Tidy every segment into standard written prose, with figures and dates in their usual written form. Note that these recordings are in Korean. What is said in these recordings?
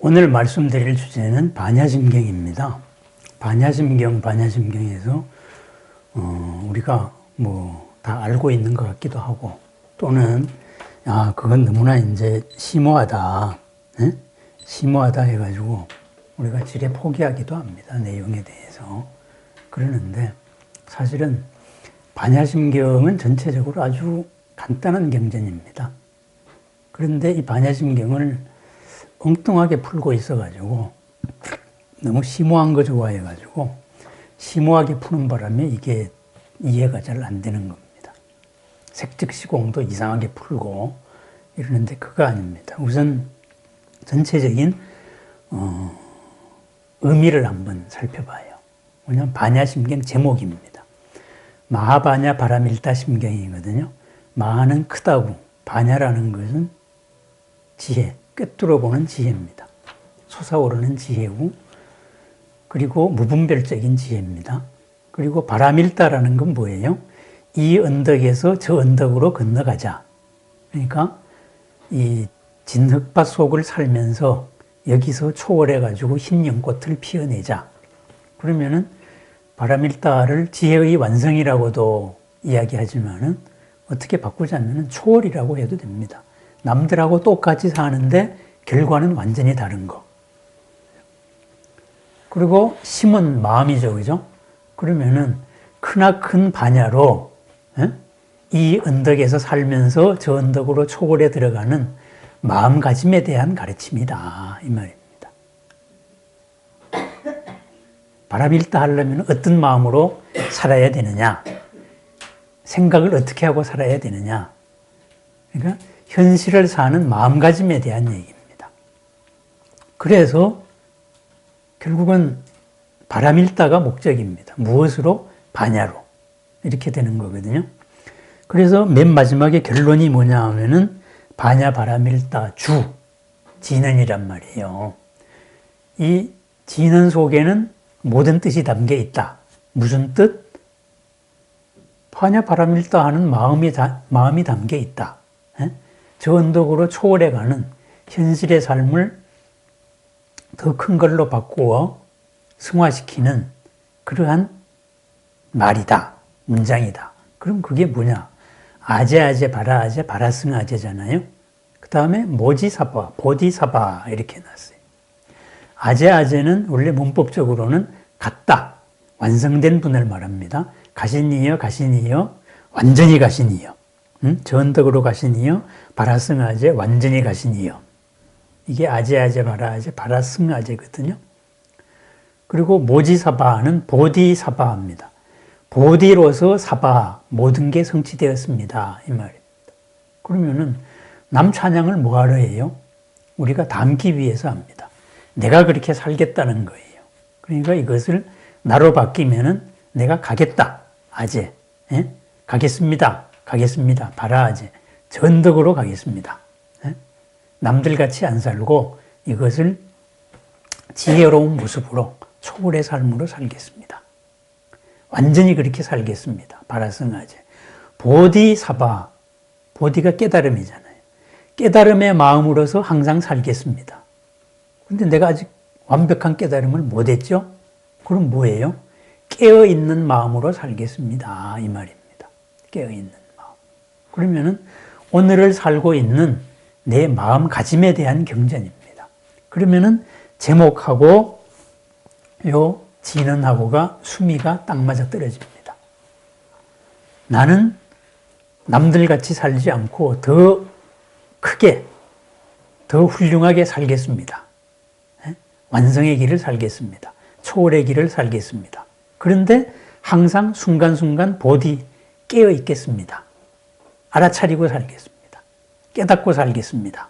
오늘 말씀드릴 주제는 반야심경입니다. 반야심경에서 우리가 다 알고 있는 것 같기도 하고, 또는 그건 너무나 이제 심오하다, 심오하다 해가지고 우리가 지레 포기하기도 합니다. 내용에 대해서. 그러는데 사실은 반야심경은 전체적으로 아주 간단한 경전입니다. 그런데 이 반야심경을 엉뚱하게 풀고 있어가지고 너무 심오한 거 좋아해가지고 심오하게 푸는 바람에 이게 이해가 잘 안 되는 겁니다. 색즉시공도 이상하게 풀고 이러는데 그거 아닙니다. 우선 전체적인 의미를 한번 살펴봐요. 뭐냐면 반야심경 제목입니다. 마하바냐 바라밀다심경이거든요. 마하는 크다고, 바냐라는 것은 지혜, 꿰뚫어보는 지혜입니다. 솟아오르는 지혜고, 그리고 무분별적인 지혜입니다. 그리고 바라밀다라는 건 뭐예요? 이 언덕에서 저 언덕으로 건너가자. 그러니까 이 진흙밭 속을 살면서 여기서 초월해가지고 흰 연꽃을 피어내자. 그러면은 바라밀다를 지혜의 완성이라고도 이야기하지만은 어떻게 바꾸자면은 초월이라고 해도 됩니다. 남들하고 똑같이 사는데 결과는 완전히 다른 거. 그리고 심은 마음이죠, 그죠? 그러면은 크나큰 바냐로 이 언덕에서 살면서 저 언덕으로 초월해 들어가는 마음가짐에 대한 가르침이다, 이 말입니다. 바라밀다 하려면 어떤 마음으로 살아야 되느냐? 생각을 어떻게 하고 살아야 되느냐? 그러니까 현실을 사는 마음가짐에 대한 얘기입니다. 그래서 결국은 바라밀다가 목적입니다. 무엇으로? 바냐로. 이렇게 되는 거거든요. 그래서 맨 마지막에 결론이 뭐냐 하면은 바냐 바라밀다 주, 진언이란 말이에요. 이 진언 속에는 모든 뜻이 담겨 있다. 무슨 뜻? 바냐 바라밀다 하는 마음이 담겨 있다. 저 언덕으로 초월해가는 현실의 삶을 더 큰 걸로 바꾸어 승화시키는 그러한 말이다. 문장이다. 그럼 그게 뭐냐? 아제 바라아제 바라승아제잖아요. 그 다음에 모지사바, 보디사바 이렇게 놨어요. 아제는 원래 문법적으로는 같다. 완성된 분을 말합니다. 가신이여 완전히 가신이여. 저 언덕으로 가신이여 바라승아제 완전히 가신이여. 이게 아제 바라아제 바라승아제거든요. 그리고 모지사바는 보디사바입니다. 보디로서 사바, 모든 게 성취되었습니다. 이 말입니다. 그러면은 남 찬양을 뭐하러 해요? 우리가 담기 위해서 합니다. 내가 그렇게 살겠다는 거예요. 그러니까 이것을 나로 바뀌면은 내가 가겠다. 아제. 가겠습니다. 바라아제. 전덕으로 가겠습니다. 남들같이 안 살고 이것을 지혜로운 모습으로 초월의 삶으로 살겠습니다. 완전히 그렇게 살겠습니다. 바라승아제. 보디사바. 보디가 깨달음이잖아요. 깨달음의 마음으로서 항상 살겠습니다. 근데 내가 아직 완벽한 깨달음을 못했죠? 그럼 뭐예요? 깨어있는 마음으로 살겠습니다. 이 말입니다. 깨어있는 마음. 그러면은 오늘을 살고 있는 내 마음가짐에 대한 경전입니다. 그러면은 제목하고 요 진언하고가 수미가 딱 맞아 떨어집니다. 나는 남들같이 살지 않고 더 크게, 더 훌륭하게 살겠습니다. 완성의 길을 살겠습니다. 초월의 길을 살겠습니다. 그런데 항상 순간순간 보디 깨어 있겠습니다. 알아차리고 살겠습니다. 깨닫고 살겠습니다.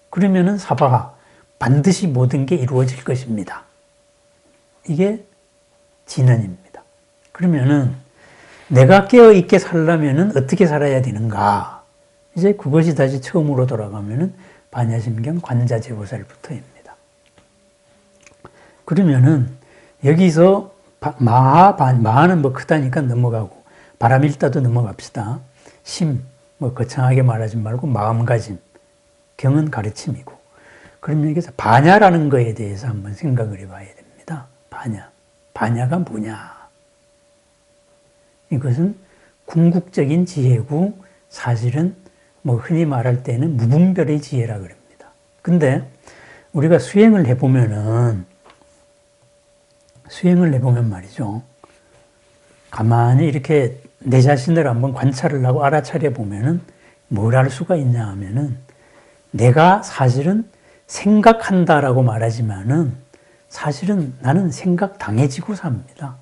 그러면은 사바하, 반드시 모든 게 이루어질 것입니다. 이게 진언입니다. 그러면은 내가 깨어있게 살려면은 어떻게 살아야 되는가? 이제 그것이 다시 처음으로 돌아가면은 반야심경 관자재보살부터입니다. 그러면은 여기서 마하는 크다니까 넘어가고 바라밀다도 넘어갑시다. 심, 거창하게 말하지 말고 마음가짐, 경은 가르침이고 그러면 여기서 반야라는 거에 대해서 한번 생각을 해봐야 됩니다. 반야. 반야가 뭐냐? 이것은 궁극적인 지혜고 사실은 뭐 흔히 말할 때는 무분별의 지혜라 그럽니다. 근데 우리가 수행을 해보면 말이죠. 가만히 이렇게 내 자신을 한번 관찰을 하고 알아차려 보면은 뭘 할 수가 있냐 하면은 내가 사실은 생각한다라고 말하지만은 사실은 나는 생각 당해지고 삽니다.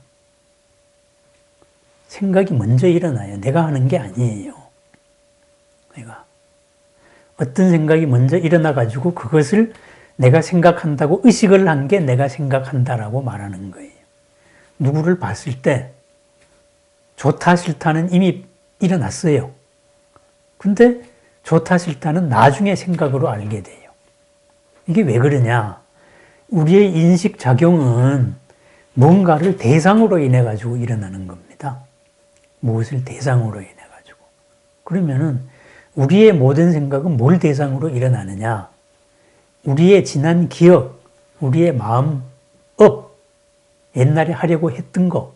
생각이 먼저 일어나요. 내가 하는 게 아니에요. 내가. 어떤 생각이 먼저 일어나가지고 그것을 내가 생각한다고 의식을 한 게 내가 생각한다라고 말하는 거예요. 누구를 봤을 때 좋다 싫다는 이미 일어났어요. 근데 좋다 싫다는 나중에 생각으로 알게 돼요. 이게 왜 그러냐? 우리의 인식작용은 뭔가를 대상으로 인해 가지고 일어나는 겁니다. 무엇을 대상으로 인해 가지고. 그러면은 우리의 모든 생각은 뭘 대상으로 일어나느냐? 우리의 지난 기억, 우리의 마음, 업, 옛날에 하려고 했던 거,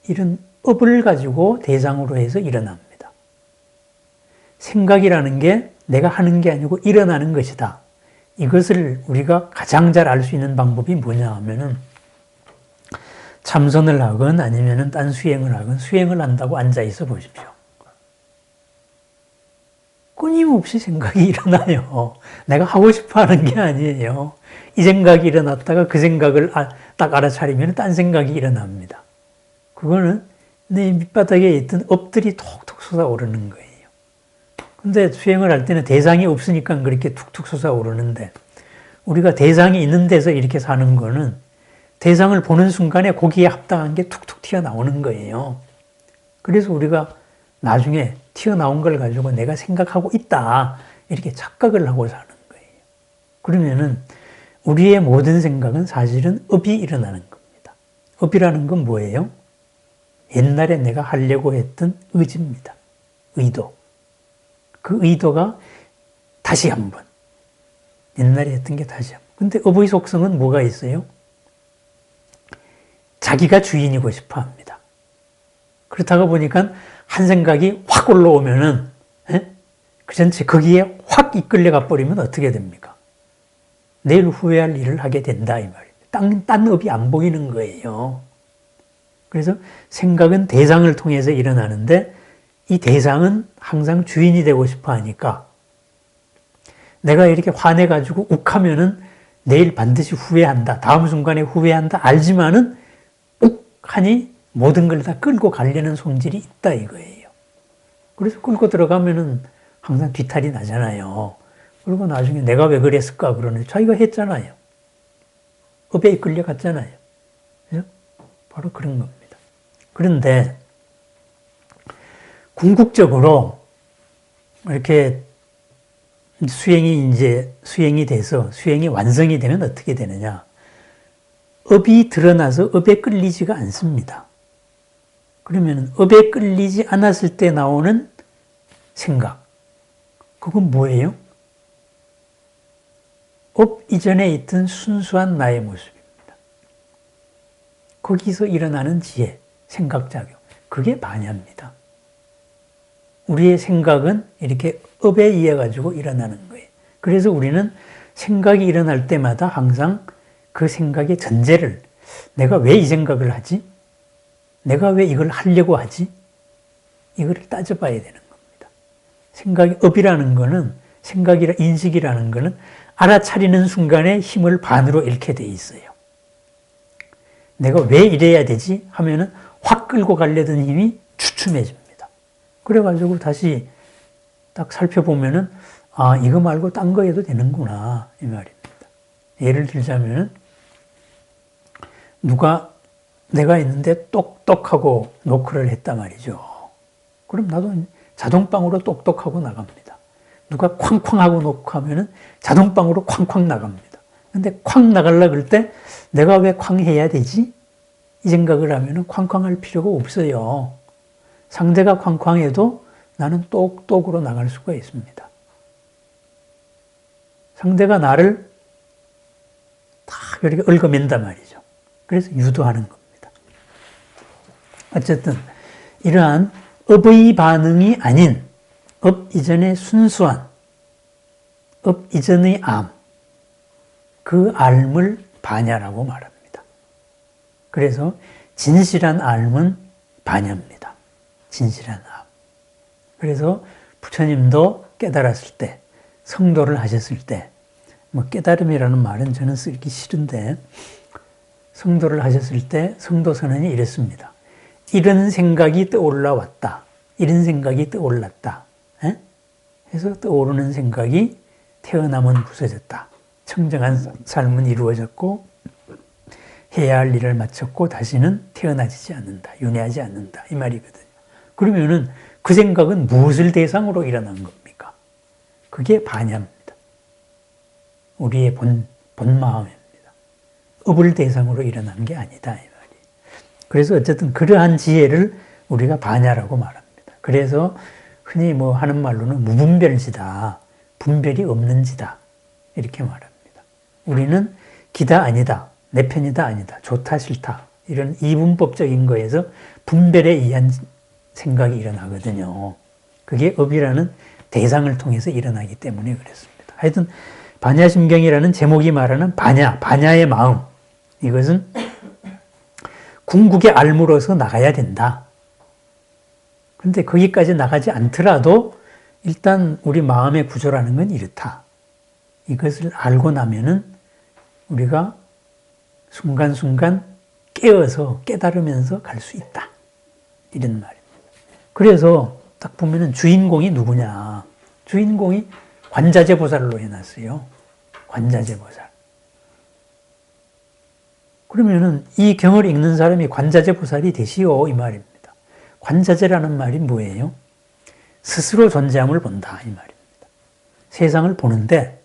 이런 업을 가지고 대상으로 해서 일어납니다. 생각이라는 게 내가 하는 게 아니고 일어나는 것이다. 이것을 우리가 가장 잘 알 수 있는 방법이 뭐냐 하면은 참선을 하건 아니면은 딴 수행을 하건 수행을 한다고 앉아 있어 보십시오. 끊임없이 생각이 일어나요. 내가 하고 싶어 하는 게 아니에요. 이 생각이 일어났다가 그 생각을 딱 알아차리면 딴 생각이 일어납니다. 그거는 내 밑바닥에 있던 업들이 톡톡 솟아오르는 거예요. 근데 수행을 할 때는 대상이 없으니까 그렇게 툭툭 솟아오르는데 우리가 대상이 있는 데서 이렇게 사는 거는 대상을 보는 순간에 거기에 합당한 게 툭툭 튀어나오는 거예요. 그래서 우리가 나중에 튀어나온 걸 가지고 내가 생각하고 있다 이렇게 착각을 하고 사는 거예요. 그러면은 우리의 모든 생각은 사실은 업이 일어나는 겁니다. 업이라는 건 뭐예요? 옛날에 내가 하려고 했던 의지입니다. 의도. 그 의도가 다시 한번 옛날에 했던 게 다시 한번. 근데 업의 속성은 뭐가 있어요? 자기가 주인이고 싶어 합니다. 그렇다고 보니까 한 생각이 확 올라오면은 그 전체 거기에 확 이끌려가 버리면 어떻게 됩니까? 내일 후회할 일을 하게 된다 이 말이에요. 딴 업이 안 보이는 거예요. 그래서 생각은 대상을 통해서 일어나는데 이 대상은 항상 주인이 되고 싶어 하니까 내가 이렇게 화내가지고 욱하면은 내일 반드시 후회한다. 다음 순간에 후회한다. 알지만은 욱하니 모든 걸 다 끌고 가려는 성질이 있다 이거예요. 그래서 끌고 들어가면은 항상 뒤탈이 나잖아요. 그리고 나중에 내가 왜 그랬을까 그러는데 자기가 했잖아요. 업에 끌려갔잖아요. 그죠? 바로 그런 겁니다. 그런데 궁극적으로 이렇게 수행이 돼서 수행이 완성이 되면 어떻게 되느냐? 업이 드러나서 업에 끌리지가 않습니다. 그러면 업에 끌리지 않았을 때 나오는 생각. 그건 뭐예요? 업 이전에 있던 순수한 나의 모습입니다. 거기서 일어나는 지혜, 생각작용. 그게 반야입니다. 우리의 생각은 이렇게 업에 의해 가지고 일어나는 거예요. 그래서 우리는 생각이 일어날 때마다 항상 그 생각의 전제를 내가 왜 이 생각을 하지? 내가 왜 이걸 하려고 하지? 이거를 따져봐야 되는 겁니다. 생각이 업이라는 거는 인식이라는 거는 알아차리는 순간에 힘을 반으로 잃게 돼 있어요. 내가 왜 이래야 되지? 하면은 확 끌고 가려던 힘이 주춤해집니다. 그래가지고 다시 딱 살펴보면은 이거 말고 딴 거 해도 되는구나 이 말입니다. 예를 들자면 누가 내가 있는데 똑똑하고 노크를 했단 말이죠. 그럼 나도 자동방으로 똑똑하고 나갑니다. 누가 쾅쾅하고 노크하면은 자동방으로 쾅쾅 나갑니다. 근데 쾅 나가려고 할 때 내가 왜 쾅 해야 되지? 이 생각을 하면은 쾅쾅할 필요가 없어요. 상대가 쾅쾅해도 나는 똑똑으로 나갈 수가 있습니다. 상대가 나를 이렇게 얽어맨단 말이죠. 그래서 유도하는 겁니다. 어쨌든 이러한 업의 반응이 아닌 업 이전의 순수한 업 이전의 암, 그 앓음을 반야라고 말합니다. 그래서 진실한 앓음은 반야입니다. 진실한 암. 그래서 부처님도 깨달았을 때, 성도를 하셨을 때, 뭐 깨달음이라는 말은 저는 쓰기 싫은데, 성도를 하셨을 때 성도 선언이 이랬습니다. 이런 생각이 떠올라 왔다. 이런 생각이 떠올랐다. 해서 떠오르는 생각이 태어나면 부서졌다. 청정한 삶은 이루어졌고 해야 할 일을 마쳤고 다시는 태어나지 않는다. 윤회하지 않는다. 이 말이거든요. 그러면은 그 생각은 무엇을 대상으로 일어난 겁니까? 그게 반야입니다. 우리의 본 마음입니다. 업을 대상으로 일어난 게 아니다. 이 말이. 그래서 어쨌든 그러한 지혜를 우리가 반야라고 말합니다. 그래서 흔히 뭐 하는 말로는 무분별지다. 분별이 없는 지다. 이렇게 말합니다. 우리는 기다 아니다. 내 편이다 아니다. 좋다 싫다. 이런 이분법적인 거에서 분별에 의한 생각이 일어나거든요. 그게 업이라는 대상을 통해서 일어나기 때문에 그렇습니다. 하여튼 반야심경이라는 제목이 말하는 반야의 마음. 이것은 궁극의 알무로서 나가야 된다. 그런데 거기까지 나가지 않더라도 일단 우리 마음의 구조라는 건 이렇다. 이것을 알고 나면은 우리가 순간순간 깨어서 깨달으면서 갈 수 있다. 이런 말입니다. 그래서 딱 보면은 주인공이 누구냐. 주인공이 관자재보살로 해놨어요. 관자재보살. 그러면은 이 경을 읽는 사람이 관자재보살이 되시오. 이 말입니다. 관자재라는 말이 뭐예요? 스스로 존재함을 본다. 이 말입니다. 세상을 보는데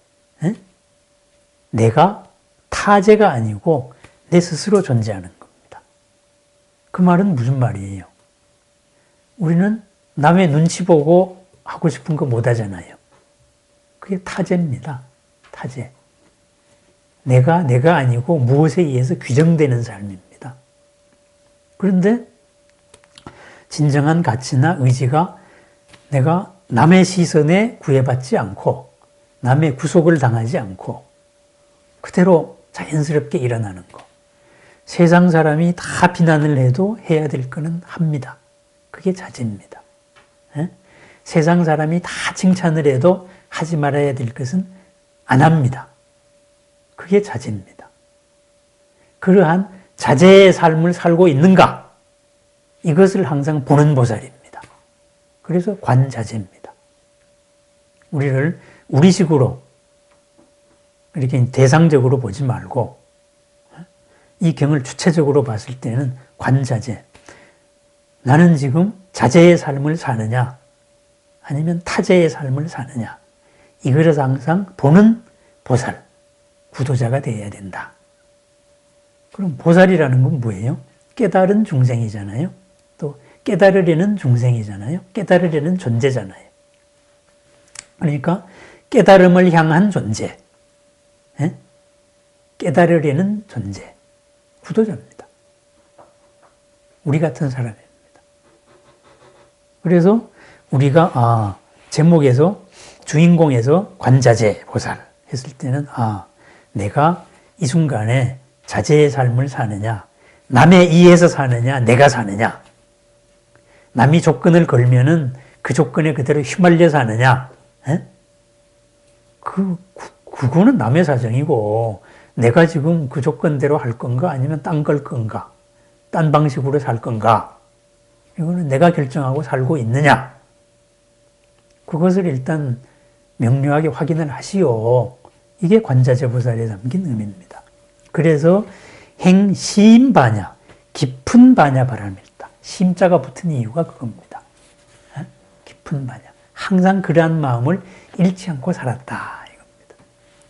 내가 타재가 아니고 내 스스로 존재하는 겁니다. 그 말은 무슨 말이에요? 우리는 남의 눈치 보고 하고 싶은 거 못 하잖아요. 그게 타재입니다. 타재. 내가 아니고 무엇에 의해서 규정되는 삶입니다. 그런데 진정한 가치나 의지가 내가 남의 시선에 구애받지 않고 남의 구속을 당하지 않고 그대로 자연스럽게 일어나는 거. 세상 사람이 다 비난을 해도 해야 될 거는 합니다. 그게 자제입니다. 세상 사람이 다 칭찬을 해도 하지 말아야 될 것은 안 합니다. 그게 자제입니다. 그러한 자제의 삶을 살고 있는가? 이것을 항상 보는 보살입니다. 그래서 관자제입니다. 우리를 우리식으로 이렇게 대상적으로 보지 말고 이 경을 주체적으로 봤을 때는 관자제. 나는 지금 자제의 삶을 사느냐 아니면 타제의 삶을 사느냐 이거를 항상 보는 보살, 구도자가 되어야 된다. 그럼 보살이라는 건 뭐예요? 깨달은 중생이잖아요. 또 깨달으려는 중생이잖아요. 깨달으려는 존재잖아요. 그러니까 깨달음을 향한 존재, 깨달으려는 존재, 구도자입니다. 우리 같은 사람입니다. 그래서 우리가 제목에서 주인공에서 관자재 보살 했을 때는 내가 이 순간에 자제의 삶을 사느냐 남에 의해서 사느냐 내가 사느냐 남이 조건을 걸면은 그 조건에 그대로 휘말려 사느냐 그거는 남의 사정이고 내가 지금 그 조건대로 할 건가 아니면 딴 걸 건가 딴 방식으로 살 건가 이거는 내가 결정하고 살고 있느냐 그것을 일단 명료하게 확인을 하시오. 이게 관자재보살에 담긴 의미입니다. 그래서 행시임반야, 깊은 반야 바람일다. 심자가 붙은 이유가 그겁니다. 깊은 반야. 항상 그러한 마음을 잃지 않고 살았다. 이겁니다.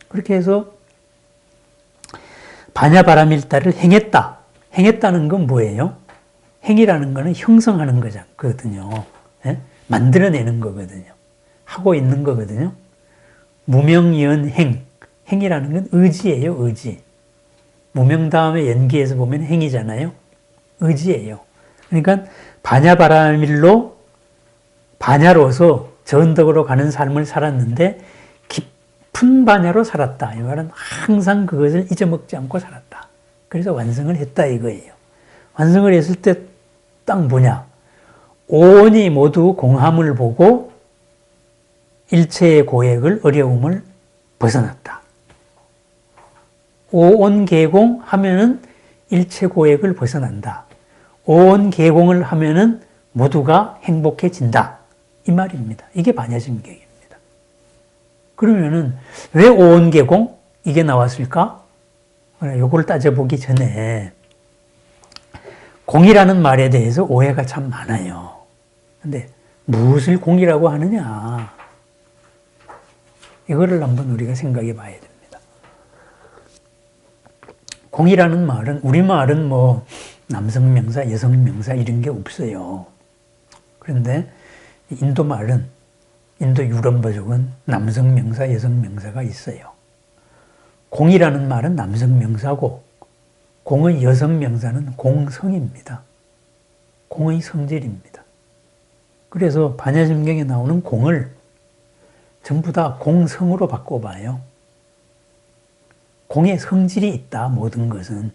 그렇게 해서 반야 바람일다를 행했다. 행했다는 건 뭐예요? 행이라는 거는 형성하는 거거든요. 만들어내는 거거든요. 하고 있는 거거든요. 무명이언 행. 행이라는 건 의지예요, 의지. 무명 다음에 연기에서 보면 행이잖아요. 의지예요. 그러니까 반야바라밀로 반야로서 전덕으로 가는 삶을 살았는데 깊은 반야로 살았다. 이 말은 항상 그것을 잊어먹지 않고 살았다. 그래서 완성을 했다 이거예요. 완성을 했을 때 딱 뭐냐? 오온이 모두 공함을 보고 일체의 고액을 어려움을 벗어났다. 오온개공 하면은 일체 고액을 벗어난다. 오온개공을 하면은 모두가 행복해진다. 이 말입니다. 이게 반야심경입니다. 그러면은 왜 오온개공? 이게 나왔을까? 요걸 따져보기 전에 공이라는 말에 대해서 오해가 참 많아요. 근데 무엇을 공이라고 하느냐? 이거를 한번 우리가 생각해 봐야 됩니다. 공이라는 말은, 우리말은 뭐 남성명사, 여성명사 이런 게 없어요. 그런데 인도 말은, 인도 유럽어족은 남성명사, 여성명사가 있어요. 공이라는 말은 남성명사고 공의 여성명사는 공성입니다. 공의 성질입니다. 그래서 반야심경에 나오는 공을 전부 다 공성으로 바꿔봐요. 공의 성질이 있다, 모든 것은.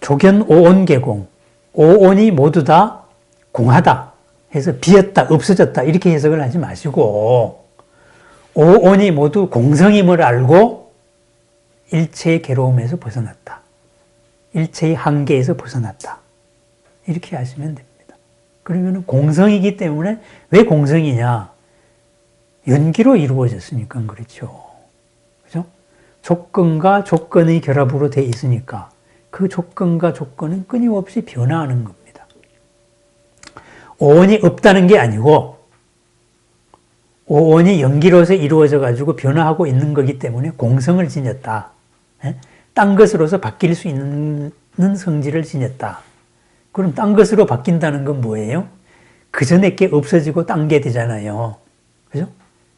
조견 오온개공, 오온이 모두 다 공하다 해서 비었다, 없어졌다 이렇게 해석을 하지 마시고 오온이 모두 공성임을 알고 일체의 괴로움에서 벗어났다. 일체의 한계에서 벗어났다. 이렇게 하시면 됩니다. 그러면 공성이기 때문에 왜 공성이냐? 연기로 이루어졌으니까 그렇죠. 그죠? 조건과 조건의 결합으로 되어 있으니까 그 조건과 조건은 끊임없이 변화하는 겁니다. 오온이 없다는 게 아니고 오온이 연기로서 이루어져 가지고 변화하고 있는 거기 때문에 공성을 지녔다. 딴 것으로서 바뀔 수 있는 성질을 지녔다. 그럼 딴 것으로 바뀐다는 건 뭐예요? 그 전에 게 없어지고 딴 게 되잖아요. 그죠?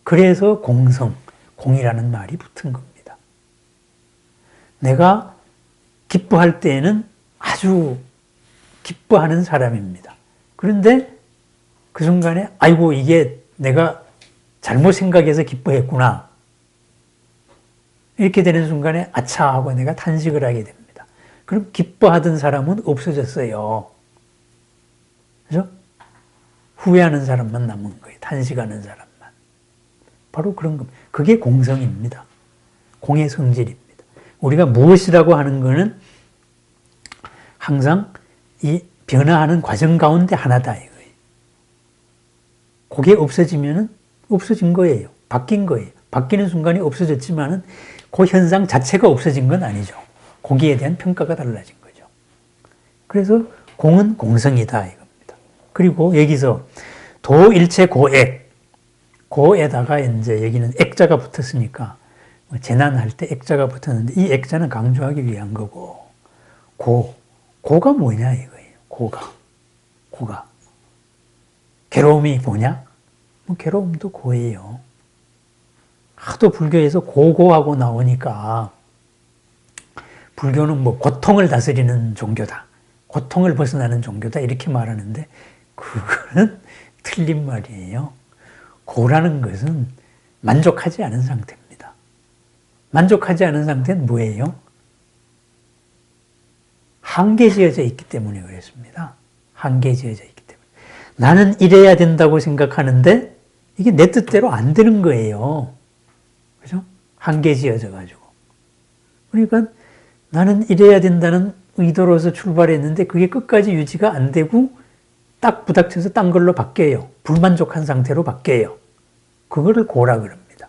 그래서 공성, 공이라는 말이 붙은 겁니다. 내가 기뻐할 때에는 아주 기뻐하는 사람입니다. 그런데 그 순간에 아이고 이게 내가 잘못 생각해서 기뻐했구나. 이렇게 되는 순간에 아차 하고 내가 탄식을 하게 됩니다. 그럼 기뻐하던 사람은 없어졌어요. 그죠? 후회하는 사람만 남은 거예요. 탄식하는 사람만. 바로 그런 겁니다. 그게 공성입니다. 공의 성질입니다. 우리가 무엇이라고 하는 거는 항상 이 변화하는 과정 가운데 하나다 이거예요. 그게 없어지면은 없어진 거예요. 바뀐 거예요. 바뀌는 순간이 없어졌지만은 그 현상 자체가 없어진 건 아니죠. 거기에 대한 평가가 달라진 거죠. 그래서 공은 공성이다 이겁니다. 그리고 여기서 도일체 고액, 고에다가 이제 여기는 액자가 붙었으니까 재난할 때 액자가 붙었는데 이 액자는 강조하기 위한 거고 고가 뭐냐 이거예요. 고가 괴로움이 뭐냐? 뭐 괴로움도 고예요. 하도 불교에서 고고하고 나오니까 불교는 뭐 고통을 다스리는 종교다. 고통을 벗어나는 종교다. 이렇게 말하는데 그거는 틀린 말이에요. 고라는 것은 만족하지 않은 상태입니다. 만족하지 않은 상태는 뭐예요? 한계지어져 있기 때문에 그렇습니다. 한계지어져 있기 때문에. 나는 이래야 된다고 생각하는데 이게 내 뜻대로 안 되는 거예요. 그죠? 한계지어져 가지고. 그러니까 나는 이래야 된다는 의도로서 출발했는데 그게 끝까지 유지가 안 되고 딱 부닥쳐서 딴 걸로 바뀌어요. 불만족한 상태로 바뀌어요. 그거를 고라 그럽니다.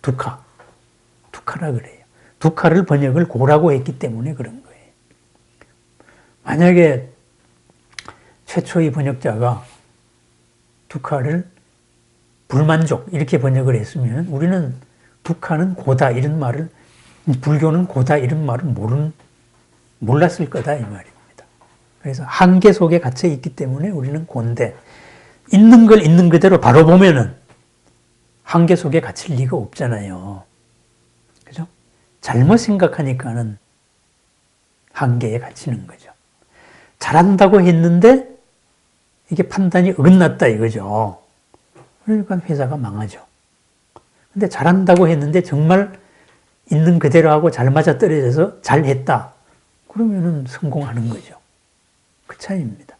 두카라 그래요. 두카를 번역을 고라고 했기 때문에 그런 거예요. 만약에 최초의 번역자가 두카를 불만족 이렇게 번역을 했으면 우리는 두카는 고다 이런 말을, 불교는 고다 이런 말을 몰랐을 거다 이 말입니다. 그래서 한계 속에 갇혀 있기 때문에 우리는 고인데 있는 걸 있는 그대로 바로 보면은 한계 속에 갇힐 리가 없잖아요. 그죠? 잘못 생각하니까는 한계에 갇히는 거죠. 잘한다고 했는데 이게 판단이 어긋났다 이거죠. 그러니까 회사가 망하죠. 근데 잘한다고 했는데 정말 있는 그대로 하고 잘 맞아떨어져서 잘했다. 그러면은 성공하는 거죠. 그 차이입니다.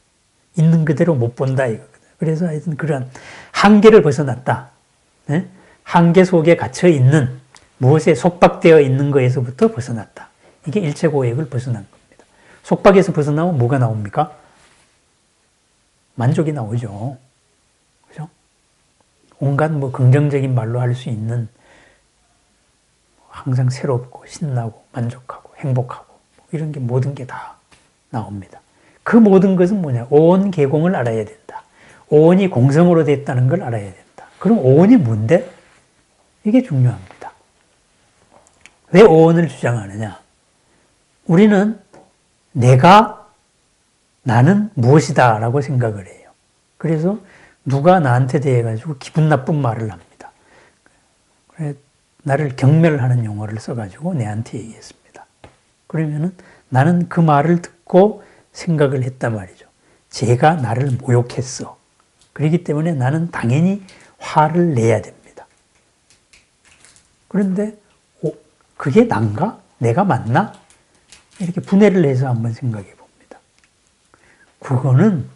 있는 그대로 못 본다 이거거든요. 그래서 하여튼 그런 한계를 벗어났다. 네? 한계 속에 갇혀 있는 무엇에 속박되어 있는 것에서부터 벗어났다. 이게 일체고액을 벗어난 겁니다. 속박에서 벗어나면 뭐가 나옵니까? 만족이 나오죠. 그죠? 온갖 뭐 긍정적인 말로 할 수 있는 항상 새롭고 신나고 만족하고 행복하고 이런 게 모든 게 다 나옵니다. 그 모든 것은 뭐냐? 오온 계공을 알아야 된다. 오온이 공성으로 됐다는 걸 알아야 된다. 그럼 오온이 뭔데? 이게 중요합니다. 왜 오온을 주장하느냐? 우리는 나는 무엇이다 라고 생각을 해요. 그래서 누가 나한테 대해 가지고 기분 나쁜 말을 합니다. 그래, 나를 경멸하는 용어를 써가지고 내한테 얘기했습니다. 그러면은 나는 그 말을 듣고 생각을 했단 말이죠. 쟤가 나를 모욕했어. 그렇기 때문에 나는 당연히 화를 내야 됩니다. 그런데 그게 난가? 내가 맞나? 이렇게 분해를 해서 한번 생각해 봅니다. 그거는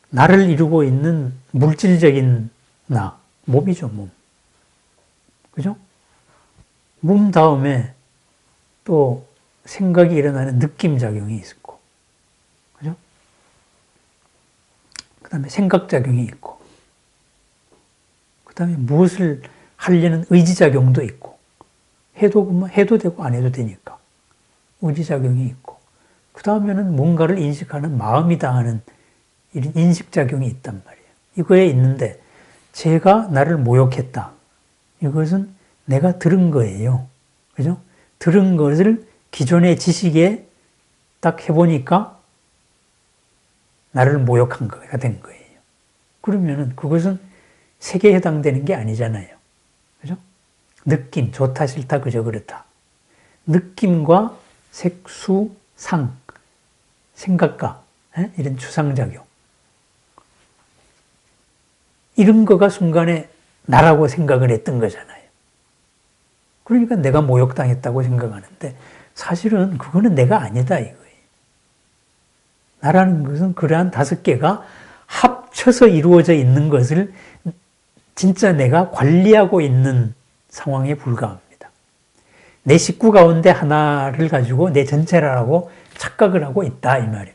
나를 이루고 있는 물질적인 나, 몸이죠, 몸. 그죠? 몸 다음에 또 생각이 일어나는 느낌작용이 있고, 그죠? 그 다음에 생각작용이 있고, 그 다음에 무엇을 하려는 의지작용도 있고, 해도 되고 안 해도 되니까. 의지작용이 있고, 그 다음에는 뭔가를 인식하는 마음이다 하는 이런 인식작용이 있단 말이에요. 이거에 있는데, 제가 나를 모욕했다. 이것은 내가 들은 거예요. 그죠? 들은 것을 기존의 지식에 딱 해보니까 나를 모욕한 거가 된 거예요. 그러면은 그것은 색에 해당되는 게 아니잖아요. 그죠? 느낌, 좋다, 싫다, 그저 그렇다. 느낌과 색, 수, 상, 생각과 이런 추상작용. 이런 거가 순간에 나라고 생각을 했던 거잖아요. 그러니까 내가 모욕당했다고 생각하는데 사실은 그거는 내가 아니다 이거예요. 나라는 것은 그러한 5개가 합쳐서 이루어져 있는 것을 진짜 내가 관리하고 있는 상황에 불과합니다. 내 식구 가운데 하나를 가지고 내 전체라고 착각을 하고 있다 이 말입니다.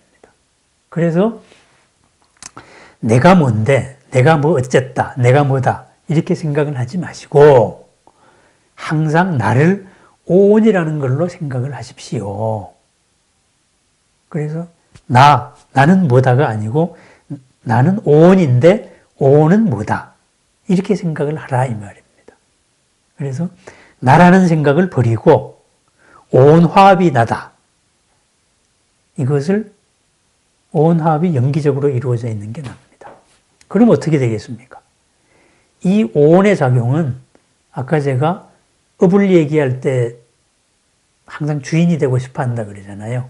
그래서 내가 뭔데, 내가 뭐 어쨌다, 내가 뭐다 이렇게 생각을 하지 마시고 항상 나를 오온이라는 걸로 생각을 하십시오. 그래서 나는 뭐다가 아니고 나는 오온인데 오온은 뭐다. 이렇게 생각을 하라 이 말입니다. 그래서 나라는 생각을 버리고 오온화합이 나다. 이것을 오온화합이 연기적으로 이루어져 있는 게 납니다. 그럼 어떻게 되겠습니까? 이 오온의 작용은 아까 제가 업을 얘기할 때 항상 주인이 되고 싶어 한다 그러잖아요.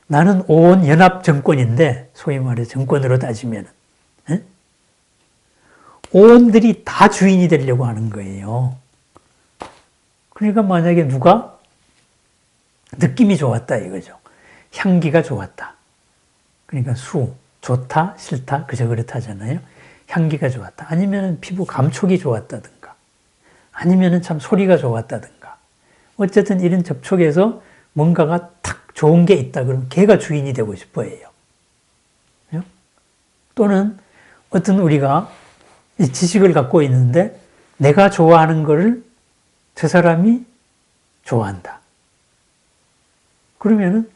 나는 오온 연합 정권인데 소위 말해 정권으로 따지면 오온들이 다 주인이 되려고 하는 거예요. 그러니까 만약에 누가 느낌이 좋았다 이거죠. 향기가 좋았다. 그러니까 수, 좋다, 싫다, 그저 그렇다 하잖아요. 향기가 좋았다. 아니면 피부 감촉이 좋았다든가. 아니면 참 소리가 좋았다든가. 어쨌든 이런 접촉에서 뭔가가 탁 좋은 게 있다 그러면 걔가 주인이 되고 싶어 해요. 또는 어떤 우리가 이 지식을 갖고 있는데 내가 좋아하는 거를 저 사람이 좋아한다. 그러면은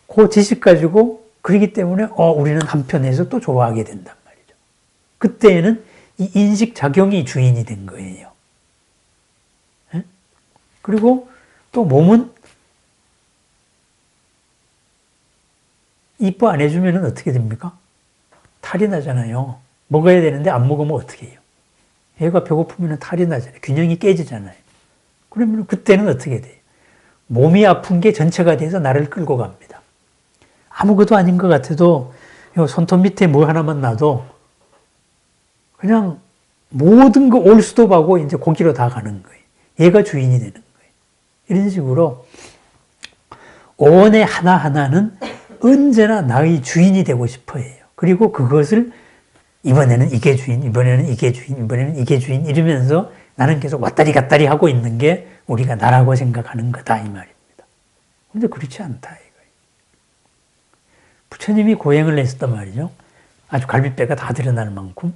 그 지식 가지고 그러기 때문에 우리는 한편에서 또 좋아하게 된단 말이죠. 그때에는 이 인식 작용이 주인이 된 거예요. 그리고 또 몸은 이뻐 안 해주면 어떻게 됩니까? 탈이 나잖아요. 먹어야 되는데 안 먹으면 어떻게 해요? 얘가 배고프면 탈이 나잖아요. 균형이 깨지잖아요. 그러면 그때는 어떻게 돼요? 몸이 아픈 게 전체가 돼서 나를 끌고 갑니다. 아무것도 아닌 것 같아도 손톱 밑에 뭐 하나만 놔도 그냥 모든 거 올스톱하고 이제 거기로 다 가는 거예요. 얘가 주인이 되는 거예요. 이런 식으로 오온의 하나하나는 언제나 나의 주인이 되고 싶어 해요. 그리고 그것을 이번에는 이게 주인, 이번에는 이게 주인, 이번에는 이게 주인 이러면서 나는 계속 왔다리 갔다리 하고 있는 게 우리가 나라고 생각하는 거다 이 말입니다. 근데 그렇지 않다 이거예요. 부처님이 고행을 했었단 말이죠. 아주 갈비뼈가 다 드러날 만큼.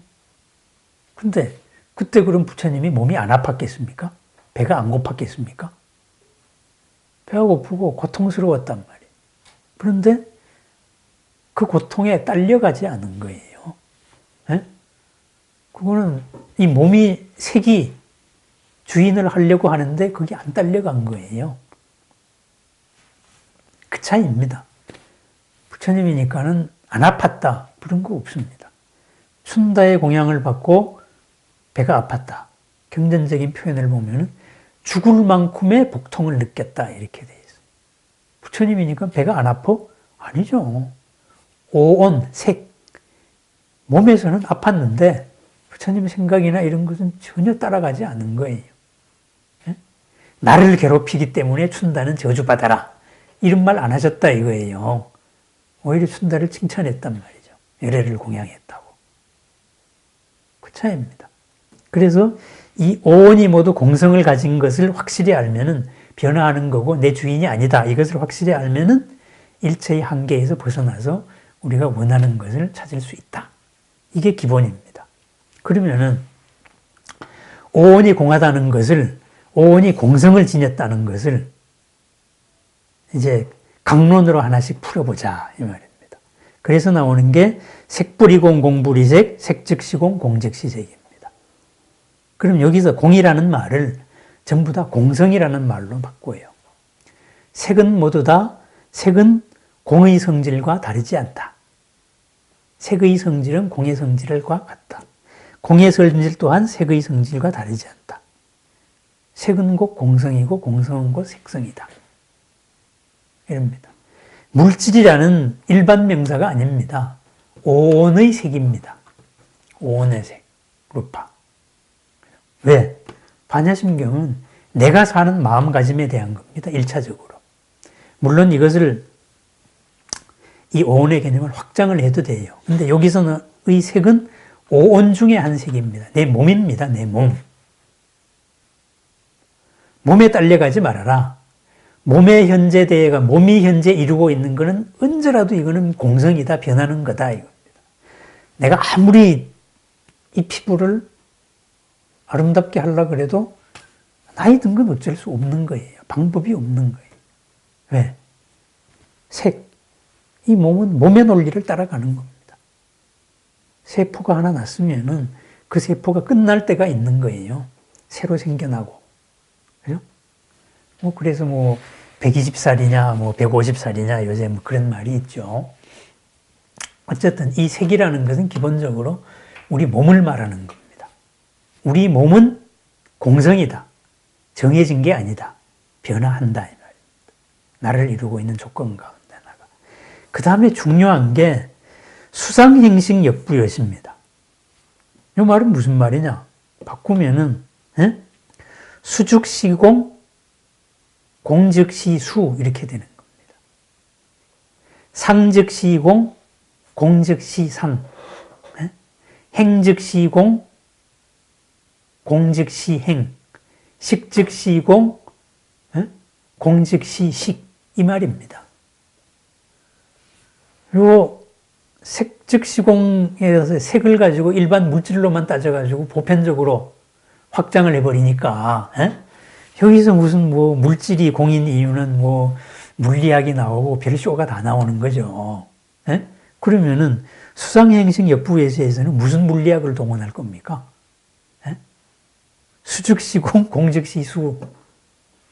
근데 그때 그럼 부처님이 몸이 안 아팠겠습니까? 배가 안 고팠겠습니까? 배가 고프고 고통스러웠단 말이에요. 그런데 그 고통에 딸려가지 않은 거예요. 에? 그거는 이 몸이 색이 주인을 하려고 하는데 그게 안 딸려간 거예요. 그 차이입니다. 부처님이니까는 안 아팠다 그런 거 없습니다. 춘다의 공양을 받고 배가 아팠다. 경전적인 표현을 보면 죽을 만큼의 복통을 느꼈다 이렇게 돼 있어요. 부처님이니까 배가 안 아파? 아니죠. 오온, 색. 몸에서는 아팠는데 부처님 생각이나 이런 것은 전혀 따라가지 않은 거예요. 예? 나를 괴롭히기 때문에 춘다는 저주받아라. 이런 말 안 하셨다 이거예요. 오히려 춘다를 칭찬했단 말이죠. 열애를 공양했다고. 그 차이입니다. 그래서 이 오온이 모두 공성을 가진 것을 확실히 알면은 변화하는 거고 내 주인이 아니다. 이것을 확실히 알면은 일체의 한계에서 벗어나서 우리가 원하는 것을 찾을 수 있다. 이게 기본입니다. 그러면은 오온이 공하다는 것을, 오온이 공성을 지녔다는 것을 이제 강론으로 하나씩 풀어보자 이 말입니다. 그래서 나오는 게 색불이공 공불이색, 색즉시공 공즉시색입니다. 그럼 여기서 공이라는 말을 전부 다 공성이라는 말로 바꿔요. 색은 모두 다 색은 공의 성질과 다르지 않다. 색의 성질은 공의 성질과 같다. 공의 성질 또한 색의 성질과 다르지 않다. 색은 곧 공성이고 공성은 곧 색성이다. 이럽니다. 물질이라는 일반 명사가 아닙니다. 오온의 색입니다. 오온의 색, 루파. 왜? 반야심경은 내가 사는 마음가짐에 대한 겁니다. 1차적으로. 물론 이것을 이 오온의 개념을 확장을 해도 돼요. 근데 여기서는 의 색은 오온 중에 한 색입니다. 내 몸입니다. 내 몸. 몸에 딸려가지 말아라. 몸의 현재 대해가 몸이 현재 이루고 있는 것은 언제라도 이거는 공성이다, 변하는 거다 이겁니다. 내가 아무리 이 피부를 아름답게 하려고 해도 나이 든 건 어쩔 수 없는 거예요. 방법이 없는 거예요. 왜? 색. 이 몸은 몸의 논리를 따라가는 겁니다. 세포가 하나 났으면은 그 세포가 끝날 때가 있는 거예요. 새로 생겨나고. 그죠? 그래서 120살이냐, 150살이냐, 요새 그런 말이 있죠. 어쨌든 이 색이라는 것은 기본적으로 우리 몸을 말하는 겁니다. 우리 몸은 공성이다. 정해진 게 아니다. 변화한다. 이 말입니다. 나를 이루고 있는 조건 가운데 하나가. 그 다음에 중요한 게 수상행식 역부여십니다. 이 말은 무슨 말이냐? 바꾸면은, 수죽시공, 공즉시수 이렇게 되는 겁니다. 상즉시공, 공즉시상, 행즉시공, 공즉시행, 식즉시공, 공즉시식 이 말입니다. 그리고 색즉시공에서 색을 가지고 일반 물질로만 따져가지고 보편적으로 확장을 해버리니까 여기서 무슨 물질이 공인 이유는 물리학이 나오고 별쇼가 다 나오는 거죠. 그러면은 수상행식 역부예서에서는 무슨 물리학을 동원할 겁니까? 수즉시공, 공즉시수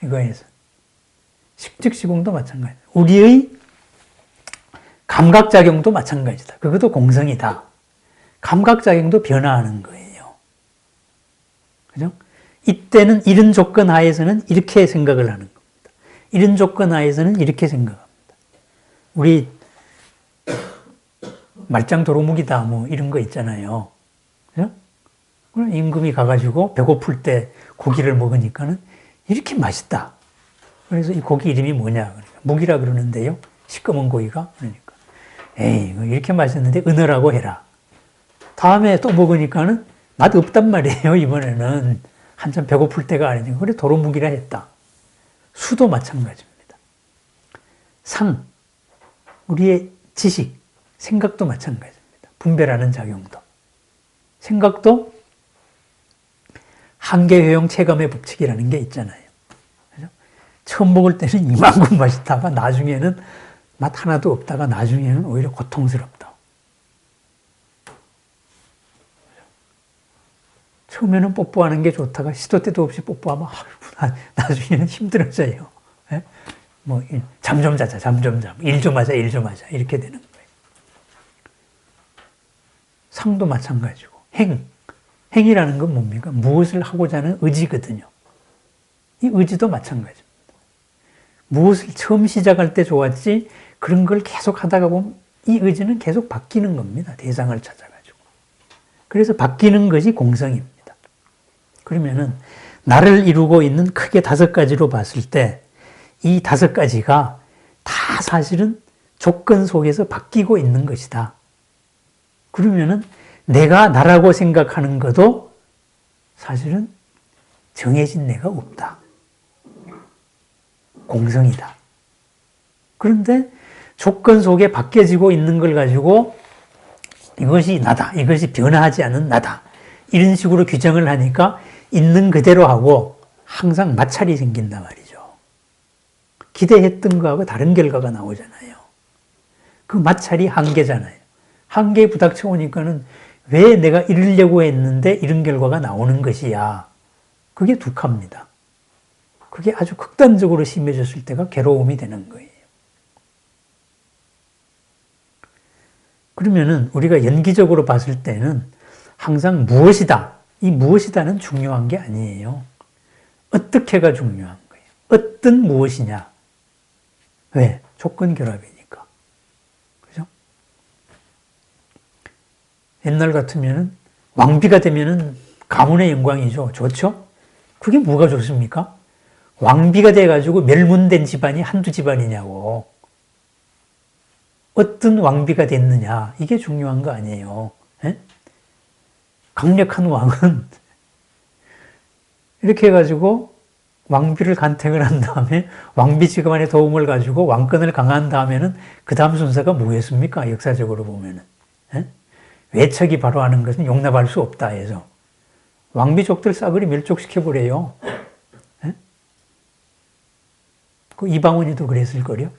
이거에서 식즉시공도 마찬가지다. 우리의 감각작용도 마찬가지다. 그것도 공성이다. 감각작용도 변화하는 거예요. 그죠? 이때는 이런 조건 하에서는 이렇게 생각을 하는 겁니다. 이런 조건 하에서는 이렇게 생각합니다. 우리 말짱 도루묵이다 뭐 이런 거 있잖아요. 그죠? 임금이 가가지고 배고플 때 고기를 먹으니까는 이렇게 맛있다. 그래서 이 고기 이름이 뭐냐? 그러니까 묵이라 그러는데요. 시꺼먼 고기가. 그러니까 에이 이렇게 맛있는데 은어라고 해라. 다음에 또 먹으니까는 맛 없단 말이에요. 이번에는 한참 배고플 때가 아니니까. 그래 도루묵이라 했다. 수도 마찬가지입니다. 상, 우리의 지식, 생각도 마찬가지입니다. 분별하는 작용도. 생각도 한계효용 체감의 법칙이라는 게 있잖아요. 그죠? 처음 먹을 때는 이만큼 맛있다가 나중에는 맛 하나도 없다가 나중에는 오히려 고통스럽다. 처음에는 뽀뽀하는 게 좋다가 시도 때도 없이 뽀뽀하면 나중에는 힘들어져요. 예? 뭐 잠 좀 자자, 잠 좀 자, 일 좀 하자, 일 좀 하자 이렇게 되는 거예요. 상도 마찬가지고 행이라는 건 뭡니까? 무엇을 하고자 하는 의지거든요. 이 의지도 마찬가지입니다. 무엇을 처음 시작할 때 좋았지 그런 걸 계속 하다가 보면 이 의지는 계속 바뀌는 겁니다. 대상을 찾아가지고. 그래서 바뀌는 것이 공성입니다. 그러면은 나를 이루고 있는 크게 5가지로 봤을 때 이 5가지가 다 사실은 조건 속에서 바뀌고 있는 것이다. 그러면은 내가 나라고 생각하는 것도 사실은 정해진 내가 없다. 공성이다. 그런데 조건 속에 바뀌어지고 있는 걸 가지고 이것이 나다. 이것이 변화하지 않은 나다. 이런 식으로 규정을 하니까 있는 그대로 하고 항상 마찰이 생긴단 말이죠. 기대했던 거하고 다른 결과가 나오잖아요. 그 마찰이 한계잖아요. 한계에 부닥쳐 오니까는 왜 내가 이러려고 했는데 이런 결과가 나오는 것이야. 그게 두카입니다. 그게 아주 극단적으로 심해졌을 때가 괴로움이 되는 거예요. 그러면은 우리가 연기적으로 봤을 때는 항상 무엇이다. 이 무엇이다는 중요한 게 아니에요. 어떻게가 중요한 거예요. 어떤 무엇이냐. 왜? 조건 결합이니까. 그죠? 옛날 같으면은 왕비가 되면은 가문의 영광이죠. 좋죠? 그게 뭐가 좋습니까? 왕비가 돼가지고 멸문된 집안이 한두 집안이냐고. 어떤 왕비가 됐느냐. 이게 중요한 거 아니에요. 에? 강력한 왕은 이렇게 해가지고 왕비를 간택을 한 다음에 왕비 집안의 도움을 가지고 왕권을 강화한 다음에는 그 다음 순서가 뭐였습니까? 역사적으로 보면은. 에? 외척이 바로 하는 것은 용납할 수 없다 해서 왕비족들 싸그리 멸족시켜버려요. 에? 그 이방원이도 그랬을걸요?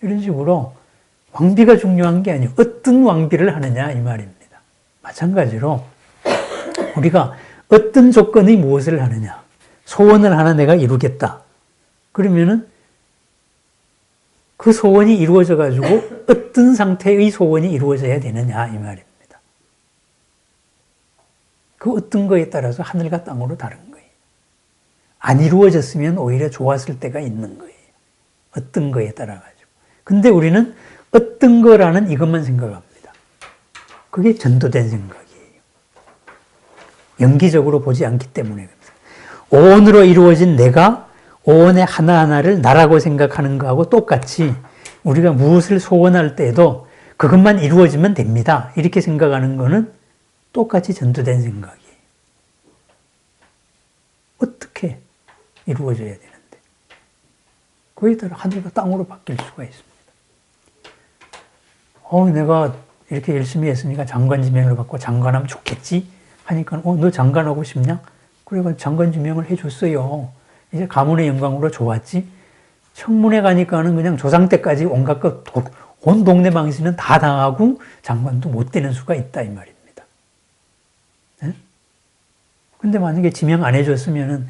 이런 식으로 왕비가 중요한 게 아니고 어떤 왕비를 하느냐 이 말입니다. 마찬가지로 우리가 어떤 조건의 무엇을 하느냐. 소원을 하나 내가 이루겠다. 그러면은 그 소원이 이루어져 가지고 어떤 상태의 소원이 이루어져야 되느냐 이 말입니다. 그 어떤 거에 따라서 하늘과 땅으로 다른 거예요. 안 이루어졌으면 오히려 좋았을 때가 있는 거예요. 어떤 거에 따라 가지고. 근데 우리는 어떤 거라는 이것만 생각합니다. 그게 전도된 생각이에요. 연기적으로 보지 않기 때문에 오온으로 이루어진 내가 오온의 하나하나를 나라고 생각하는 거하고 똑같이 우리가 무엇을 소원할 때에도 그것만 이루어지면 됩니다. 이렇게 생각하는 거는 똑같이 전도된 생각이에요. 어떻게 이루어져야 되는데 그에 따라 하늘과 땅으로 바뀔 수가 있습니다. 내가 이렇게 열심히 했으니까 장관 지명을 받고 장관하면 좋겠지 하니까 너 장관하고 싶냐? 그래서 장관 지명을 해줬어요. 이제 가문의 영광으로 좋았지. 청문회 가니까는 그냥 조상 때까지 온갖 것, 온 동네 망신은 다 당하고 장관도 못 되는 수가 있다 이 말입니다. 네? 근데 만약에 지명 안 해줬으면은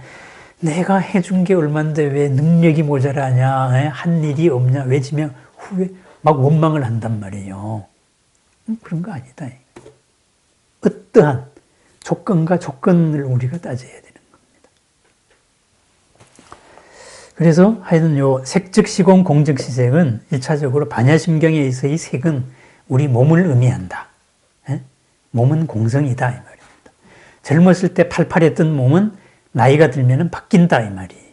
내가 해준 게 얼만데 왜 능력이 모자라냐, 한 일이 없냐, 왜 지명 후에 막 원망을 한단 말이에요. 그런 거 아니다. 어떠한 조건과 조건을 우리가 따져야 되는 겁니다. 그래서 하여튼 요 색즉 시공 공즉 시색은 1차적으로 반야심경에서의 색은 우리 몸을 의미한다. 예? 몸은 공성이다 이 말입니다. 젊었을 때 팔팔했던 몸은 나이가 들면 바뀐다 이 말이에요.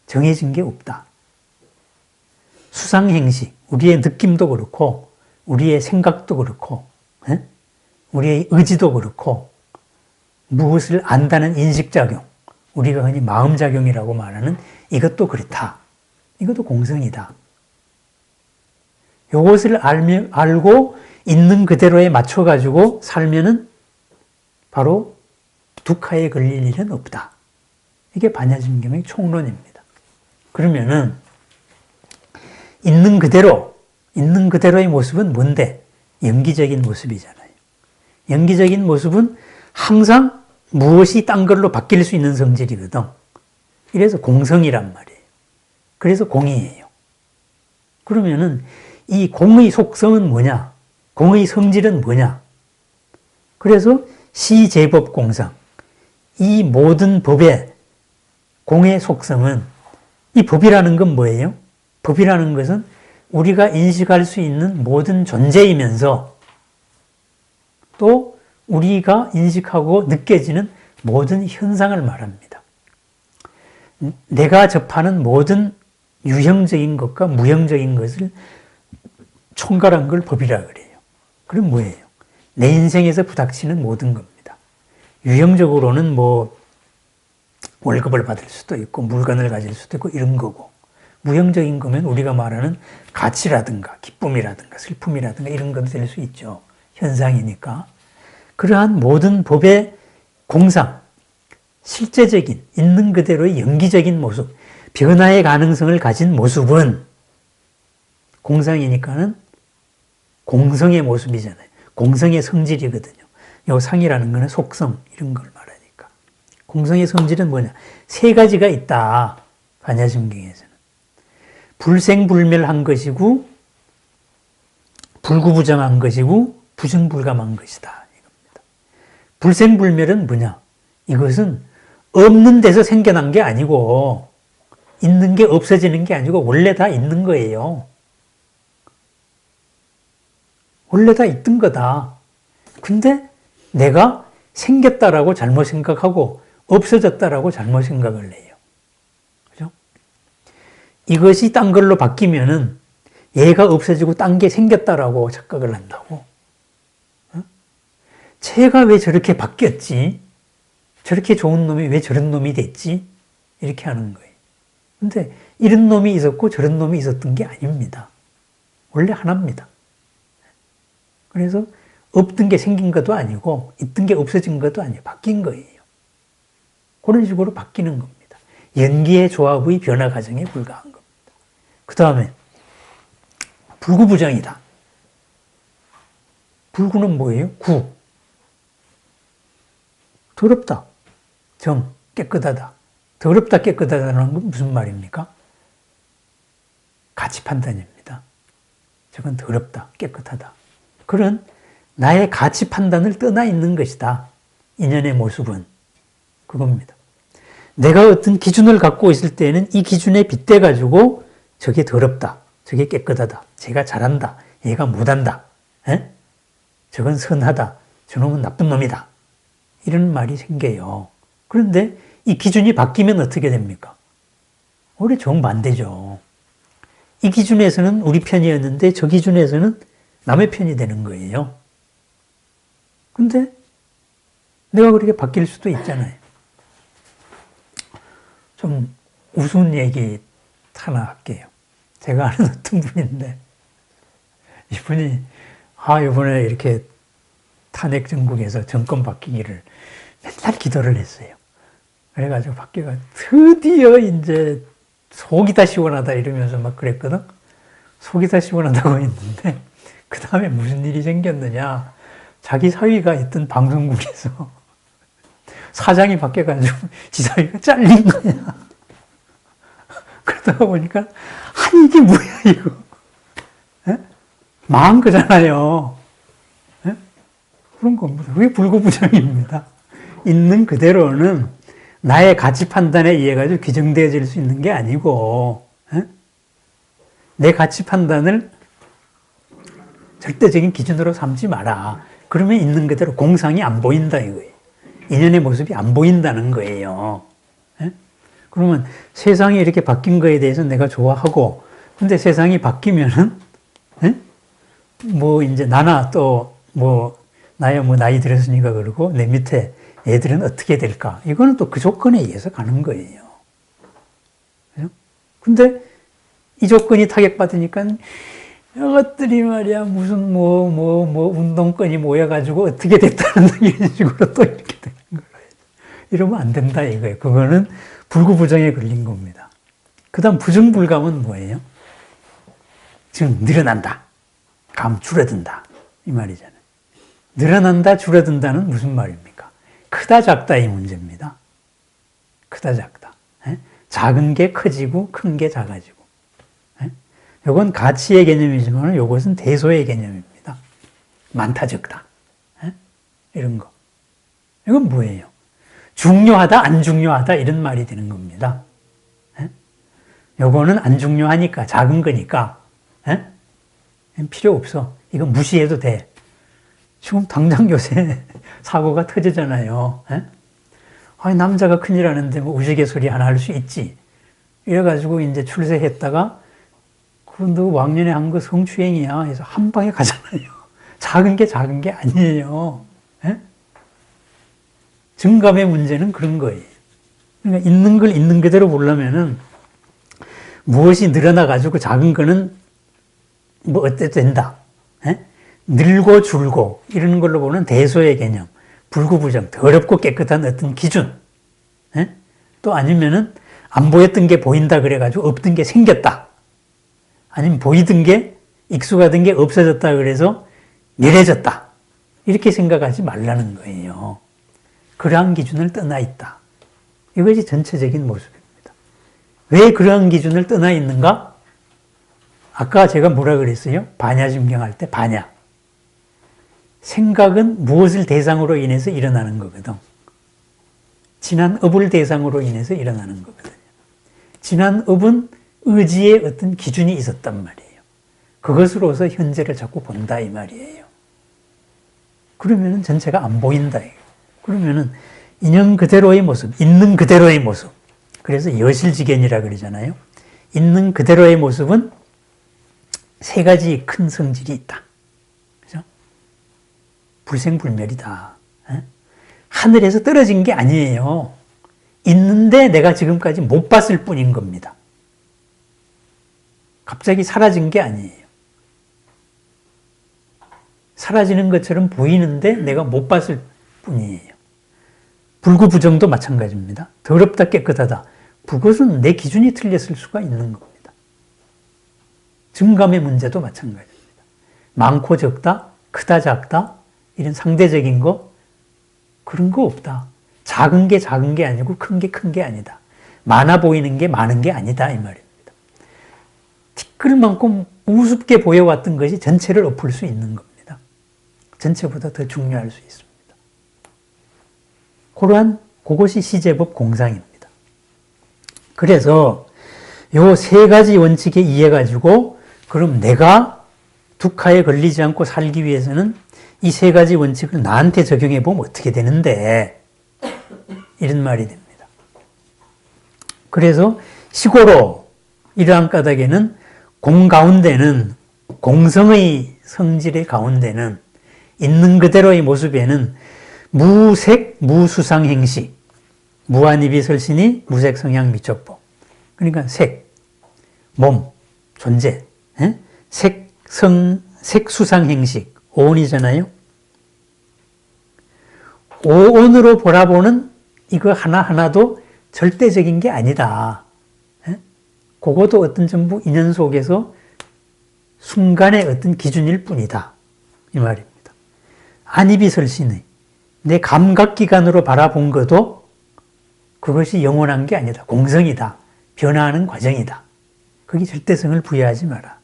정해진 게 없다. 수상행식, 우리의 느낌도 그렇고 우리의 생각도 그렇고 예? 우리의 의지도 그렇고 무엇을 안다는 인식작용, 우리가 흔히 마음작용이라고 말하는 이것도 그렇다. 이것도 공성이다. 이것을 알고 있는 그대로에 맞춰가지고 살면은 바로 두카에 걸릴 일은 없다. 이게 반야심경의 총론입니다. 그러면은 있는 그대로의 모습은 뭔데? 연기적인 모습이잖아요. 연기적인 모습은 항상 무엇이 딴 걸로 바뀔 수 있는 성질이거든. 이래서 공성이란 말이에요. 그래서 공이에요. 그러면은 이 공의 속성은 뭐냐? 공의 성질은 뭐냐? 그래서 시제법공상, 이 모든 법의 공의 속성은, 이 법이라는 건 뭐예요? 법이라는 것은 우리가 인식할 수 있는 모든 존재이면서 또 우리가 인식하고 느껴지는 모든 현상을 말합니다. 내가 접하는 모든 유형적인 것과 무형적인 것을 총괄한 걸 법이라 그래요. 그럼 뭐예요? 내 인생에서 부닥치는 모든 겁니다. 유형적으로는 뭐 월급을 받을 수도 있고 물건을 가질 수도 있고 이런 거고, 무형적인 거면 우리가 말하는 가치라든가 기쁨이라든가 슬픔이라든가 이런 것도 될 수 있죠. 현상이니까. 그러한 모든 법의 공상, 실제적인 있는 그대로의 연기적인 모습, 변화의 가능성을 가진 모습은 공상이니까는 공성의 모습이잖아요. 공성의 성질이거든요. 요 상이라는 거는 속성 이런 걸 말하니까. 공성의 성질은 뭐냐? 세 가지가 있다. 반야심경에서는. 불생불멸한 것이고 불구부정한 것이고 부정불감한 것이다. 이겁니다. 불생불멸은 뭐냐? 이것은 없는 데서 생겨난 게 아니고 있는 게 없어지는 게 아니고 원래 다 있는 거예요. 원래 다 있던 거다. 근데 내가 생겼다라고 잘못 생각하고 없어졌다라고 잘못 생각을 해요. 그죠? 이것이 딴 걸로 바뀌면은 얘가 없어지고 딴 게 생겼다라고 착각을 한다고. 쟤가 왜 저렇게 바뀌었지? 저렇게 좋은 놈이 왜 저런 놈이 됐지? 이렇게 하는 거예요. 근데 이런 놈이 있었고 저런 놈이 있었던 게 아닙니다. 원래 하나입니다. 그래서 없던 게 생긴 것도 아니고 있던 게 없어진 것도 아니에요. 바뀐 거예요. 그런 식으로 바뀌는 겁니다. 연기의 조합의 변화 과정에 불과한 겁니다. 그 다음에 불구부정이다. 불구는 뭐예요? 구. 더럽다. 정. 깨끗하다. 더럽다 깨끗하다는 건 무슨 말입니까? 가치 판단입니다. 저건 더럽다 깨끗하다. 그런 나의 가치 판단을 떠나 있는 것이다. 인연의 모습은 그겁니다. 내가 어떤 기준을 갖고 있을 때는 이 기준에 빗대 가지고 저게 더럽다, 저게 깨끗하다, 쟤가 잘한다, 얘가 못한다, 에? 저건 선하다, 저놈은 나쁜 놈이다. 이런 말이 생겨요. 그런데 이 기준이 바뀌면 어떻게 됩니까? 오히려 정반대죠. 이 기준에서는 우리 편이었는데 저 기준에서는 남의 편이 되는 거예요. 근데 내가 그렇게 바뀔 수도 있잖아요. 좀 우스운 얘기 하나 할게요. 제가 아는 어떤 분인데 이분이 이번에 이렇게 탄핵 정국에서 정권 바뀌기를 맨날 기도를 했어요. 그래가지고 바뀌가 드디어 이제 속이 다 시원하다 이러면서 막 그랬거든. 속이 다 시원하다고 했는데 그 다음에 무슨 일이 생겼느냐. 자기 사위가 있던 방송국에서 사장이 바뀌어가지고 지 사위가 잘린 거야. 그러다 보니까 이게 뭐야 이거. 에? 망한 거잖아요. 에? 그런 겁니다. 그게 불구부정입니다. 있는 그대로는 나의 가치 판단에 의해 가지고 규정되어질 수 있는 게 아니고, 내 가치 판단을 절대적인 기준으로 삼지 마라. 그러면 있는 그대로 공상이 안 보인다 이거예요. 인연의 모습이 안 보인다는 거예요. 그러면 세상이 이렇게 바뀐 거에 대해서 내가 좋아하고, 근데 세상이 바뀌면은, 뭐 이제 나나 또 나야 나이 들었으니까 그러고 내 밑에 애들은 어떻게 될까? 이거는 또 그 조건에 의해서 가는 거예요. 근데 이 조건이 타격받으니까 이것들이 말이야 무슨 운동권이 모여가지고 어떻게 됐다는 이런 식으로 또 이렇게 되는 거예요. 이러면 안 된다 이거예요. 그거는 불구부정에 걸린 겁니다. 그 다음 부정불감은 뭐예요? 지금 늘어난다. 감 줄어든다. 이 말이잖아요. 늘어난다, 줄어든다는 무슨 말입니까? 크다, 작다 이 문제입니다. 크다, 작다. 작은 게 커지고 큰 게 작아지고. 이건 가치의 개념이지만 이것은 대소의 개념입니다. 많다, 적다. 이런 거. 이건 뭐예요? 중요하다, 안 중요하다 이런 말이 되는 겁니다. 요거는 안 중요하니까, 작은 거니까 필요 없어. 이거 무시해도 돼. 지금 당장 요새 사고가 터지잖아요. 아니, 남자가 큰일 하는데 뭐 우스갯소리 하나 할 수 있지. 이래가지고 이제 출세했다가 너 왕년에 한 거 성추행이야. 해서 한 방에 가잖아요. 작은 게 아니에요. 정감의 문제는 그런 거예요. 그러니까 있는 걸 있는 그대로 보려면은 무엇이 늘어나가지고 작은 거는 뭐 어때 된다. 늘고 줄고 이런 걸로 보는 대소의 개념, 불구부정, 더럽고 깨끗한 어떤 기준. 또 아니면은 안 보였던 게 보인다 그래가지고 없던 게 생겼다. 아니면 보이던 게 익숙하던 게 없어졌다 그래서 미래졌다. 이렇게 생각하지 말라는 거예요. 그러한 기준을 떠나 있다. 이것이 전체적인 모습입니다. 왜 그러한 기준을 떠나 있는가? 아까 제가 뭐라 그랬어요? 반야심경할 때 반야. 생각은 무엇을 대상으로 인해서 일어나는 거거든. 지난 업을 대상으로 인해서 일어나는 거거든요. 지난 업은 의지의 어떤 기준이 있었단 말이에요. 그것으로서 현재를 자꾸 본다 이 말이에요. 그러면은 전체가 안 보인다. 그러면은 인연 그대로의 모습, 있는 그대로의 모습. 그래서 여실지견이라 그러잖아요. 있는 그대로의 모습은 세 가지 큰 성질이 있다. 그죠? 불생불멸이다. 하늘에서 떨어진 게 아니에요. 있는데 내가 지금까지 못 봤을 뿐인 겁니다. 갑자기 사라진 게 아니에요. 사라지는 것처럼 보이는데 내가 못 봤을 뿐이에요. 불구부정도 마찬가지입니다. 더럽다 깨끗하다. 그것은 내 기준이 틀렸을 수가 있는 겁니다. 증감의 문제도 마찬가지입니다. 많고 적다, 크다 작다 이런 상대적인 거 그런 거 없다. 작은 게 아니고 큰 게 아니다. 많아 보이는 게 많은 게 아니다 이 말입니다. 티끌만큼 우습게 보여왔던 것이 전체를 엎을 수 있는 겁니다. 전체보다 더 중요할 수 있습니다. 그것이 시제법 공상입니다. 그래서 요 세 가지 원칙에 의해 가지고 그럼 내가 두카에 걸리지 않고 살기 위해서는 이 세 가지 원칙을 나한테 적용해 보면 어떻게 되는데 이런 말이 됩니다. 그래서 시고로 이러한 까닭에는 가운데는 공성의 성질의 가운데는 있는 그대로의 모습에는 무색, 무수상 행식, 무한입이 설신이 무색 성향 미촉법. 그러니까 색, 몸, 존재, 색, 수상 행식, 오온이잖아요. 오온으로 보라보는 이거 하나하나도 절대적인 게 아니다. 그것도 어떤 전부 인연 속에서 순간의 어떤 기준일 뿐이다. 이 말입니다. 안입이 설신의 내 감각기관으로 바라본 것도 그것이 영원한 게 아니다. 공성이다. 변화하는 과정이다. 거기 절대성을 부여하지 마라.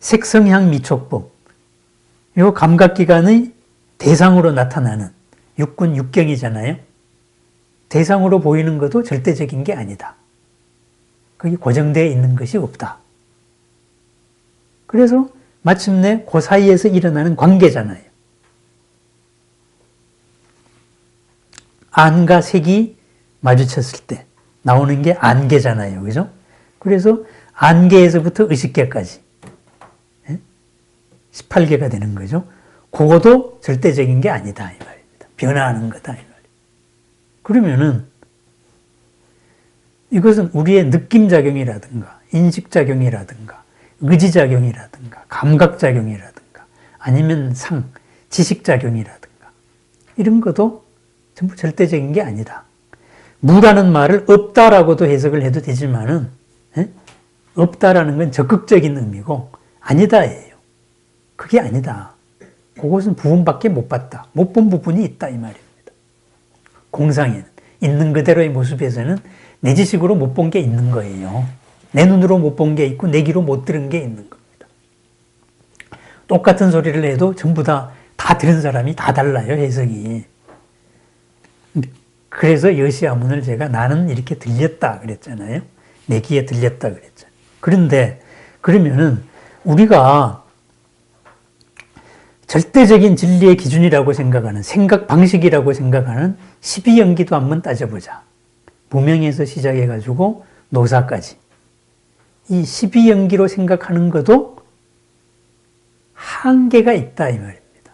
색성향 미촉법. 이 감각기관의 대상으로 나타나는 육군 육경이잖아요. 대상으로 보이는 것도 절대적인 게 아니다. 거기 고정되어 있는 것이 없다. 그래서 마침내 그 사이에서 일어나는 관계잖아요. 안과 색이 마주쳤을 때 나오는 게 안개잖아요. 그죠? 그래서 안개에서부터 의식계까지 18개가 되는 거죠. 그것도 절대적인 게 아니다 이 말입니다. 변화하는 거다 이 말이에요. 그러면은 이것은 우리의 느낌작용이라든가 인식작용이라든가 의지작용이라든가 감각작용이라든가 아니면 지식작용이라든가 이런 것도 전부 절대적인 게 아니다. 무라는 말을 없다라고도 해석을 해도 되지만은 없다라는 건 적극적인 의미고 아니다예요. 그게 아니다. 그것은 부분밖에 못 봤다. 못 본 부분이 있다 이 말입니다. 공상에는 있는 그대로의 모습에서는 내 지식으로 못 본 게 있는 거예요. 내 눈으로 못 본 게 있고 내 귀로 못 들은 게 있는 겁니다. 똑같은 소리를 해도 전부 다 들은 사람이 다 달라요, 해석이. 그래서 여시아문을 제가 나는 이렇게 들렸다 그랬잖아요. 내 귀에 들렸다 그랬잖아요. 그런데 그러면은 우리가 절대적인 진리의 기준이라고 생각하는 생각 방식이라고 생각하는 12연기도 한번 따져보자. 무명에서 시작해가지고 노사까지. 이 12연기로 생각하는 것도 한계가 있다 이 말입니다.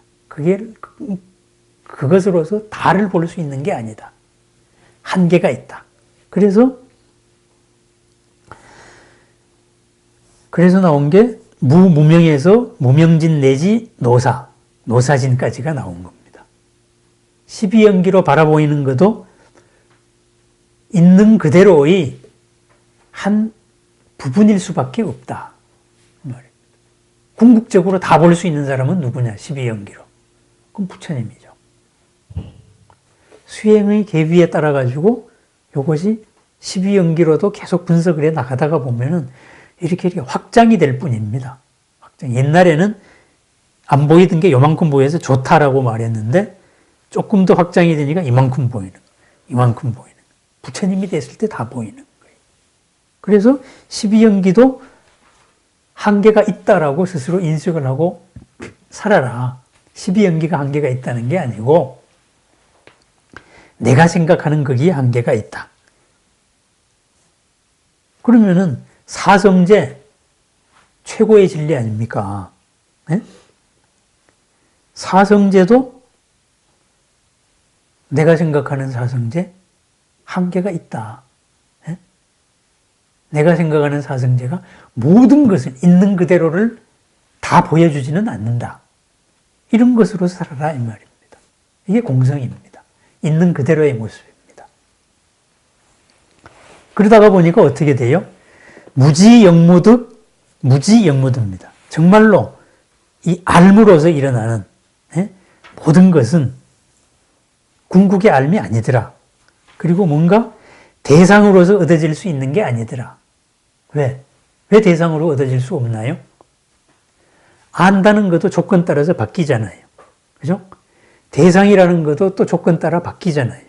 그것으로서 다를 볼 수 있는 게 아니다. 한계가 있다. 그래서 나온 게 무명에서 무명진 내지 노사진까지가 나온 겁니다. 12연기로 바라보이는 것도 있는 그대로의 한 부분일 수밖에 없다. 궁극적으로 다 볼 수 있는 사람은 누구냐? 12연기로. 그럼 부처님이죠. 수행의 계비에 따라 가지고 이것이 12연기로도 계속 분석을 해 나가다가 보면은 이렇게 확장이 될 뿐입니다. 옛날에는 안 보이던 게 요만큼 보여서 좋다라고 말했는데 조금 더 확장이 되니까 이만큼 보이는 거예요. 부처님이 됐을 때 다 보이는 거예요. 그래서 12연기도 한계가 있다라고 스스로 인식을 하고 살아라. 12연기가 한계가 있다는 게 아니고 내가 생각하는 거기에 한계가 있다. 그러면은 사성제 최고의 진리 아닙니까? 네? 사성제도 내가 생각하는 사성제 한계가 있다. 네? 내가 생각하는 사성제가 모든 것을 있는 그대로를 다 보여주지는 않는다. 이런 것으로 살아라 이 말입니다. 이게 공성입니다. 있는 그대로의 모습입니다. 그러다가 보니까 어떻게 돼요? 무지영무득입니다. 정말로 이 알무로서 일어나는 모든 것은 궁극의 알미 아니더라. 그리고 뭔가 대상으로서 얻어질 수 있는 게 아니더라. 왜 대상으로 얻어질 수 없나요? 안다는 것도 조건 따라서 바뀌잖아요. 그죠? 대상이라는 것도 또 조건 따라 바뀌잖아요.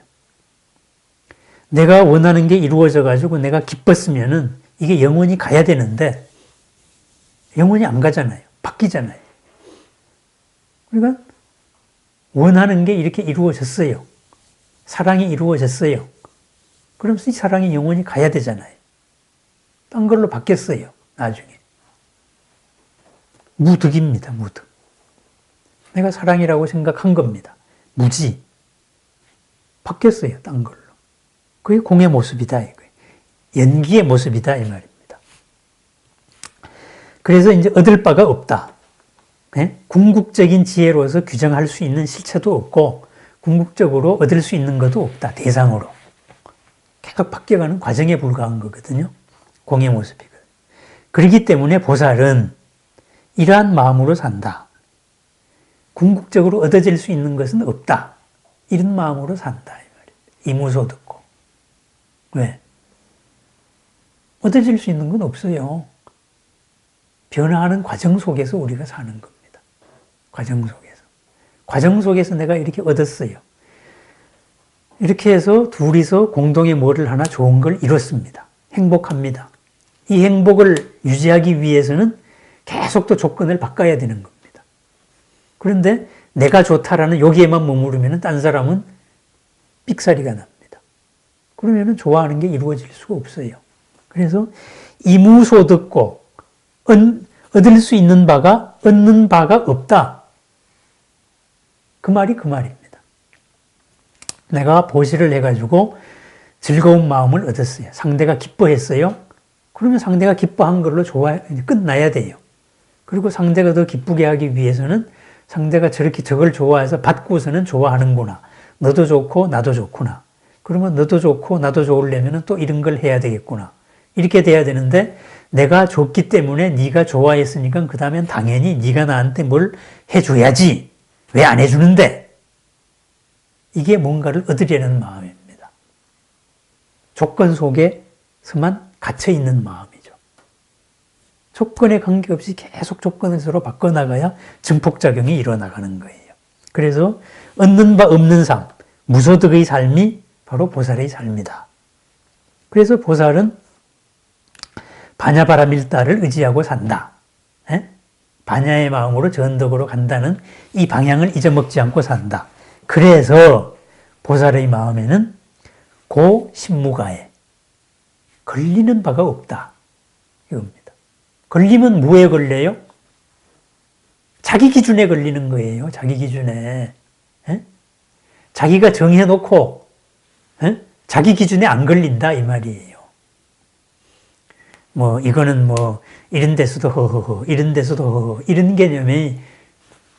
내가 원하는 게 이루어져 가지고 내가 기뻤으면은 이게 영원히 가야 되는데 영원히 안 가잖아요. 바뀌잖아요. 그러니까 원하는 게 이렇게 이루어졌어요. 사랑이 이루어졌어요. 그러면서 이 사랑이 영원히 가야 되잖아요. 딴 걸로 바뀌었어요. 나중에. 무득입니다. 무득. 내가 사랑이라고 생각한 겁니다. 무지. 바뀌었어요. 딴 걸로. 그게 공의 모습이다. 이거예요. 연기의 모습이다. 이 말입니다. 그래서 이제 얻을 바가 없다. 네? 궁극적인 지혜로서 규정할 수 있는 실체도 없고 궁극적으로 얻을 수 있는 것도 없다. 대상으로. 계속 바뀌어가는 과정에 불과한 거거든요. 공의 모습이거든요. 그렇기 때문에 보살은 이러한 마음으로 산다. 궁극적으로 얻어질 수 있는 것은 없다. 이런 마음으로 산다. 이 말입니다. 이무소 듣고. 왜? 얻어질 수 있는 건 없어요. 변화하는 과정 속에서 우리가 사는 겁니다. 과정 속에서. 과정 속에서 내가 이렇게 얻었어요. 이렇게 해서 둘이서 공동의 뭐를 하나 좋은 걸 이뤘습니다. 행복합니다. 이 행복을 유지하기 위해서는 계속 또 조건을 바꿔야 되는 겁니다. 그런데 내가 좋다라는 여기에만 머무르면 딴 사람은 삑사리가 납니다. 그러면 좋아하는 게 이루어질 수가 없어요. 그래서 이무소득고 얻을 수 있는 바가 얻는 바가 없다. 그 말이 그 말입니다. 내가 보시를 해가지고 즐거운 마음을 얻었어요. 상대가 기뻐했어요. 그러면 상대가 기뻐한 걸로 끝나야 돼요. 그리고 상대가 더 기쁘게 하기 위해서는 상대가 저걸 좋아해서 받고서는 좋아하는구나. 너도 좋고 나도 좋구나. 그러면 너도 좋고 나도 좋으려면 또 이런 걸 해야 되겠구나. 이렇게 돼야 되는데 내가 좋기 때문에 네가 좋아했으니까 그 다음엔 당연히 네가 나한테 뭘 해줘야지. 왜 안 해주는데? 이게 뭔가를 얻으려는 마음입니다. 조건 속에서만 갇혀있는 마음이죠. 조건에 관계없이 계속 조건을 서로 바꿔나가야 증폭작용이 일어나가는 거예요. 그래서 얻는 바 없는 삶, 무소득의 삶이 바로 보살의 삶이다. 그래서 보살은 반야바라밀다를 의지하고 산다. 반야의 마음으로 전덕으로 간다는 이 방향을 잊어먹지 않고 산다. 그래서 보살의 마음에는 고신무가에 걸리는 바가 없다. 이겁니다. 걸리면 뭐에 걸려요? 자기 기준에 걸리는 거예요. 자기 기준에. 자기가 정해놓고 자기 기준에 안 걸린다 이 말이에요. 이거는 이런 데서도 허허허, 이런 데서도 허허, 이런 개념이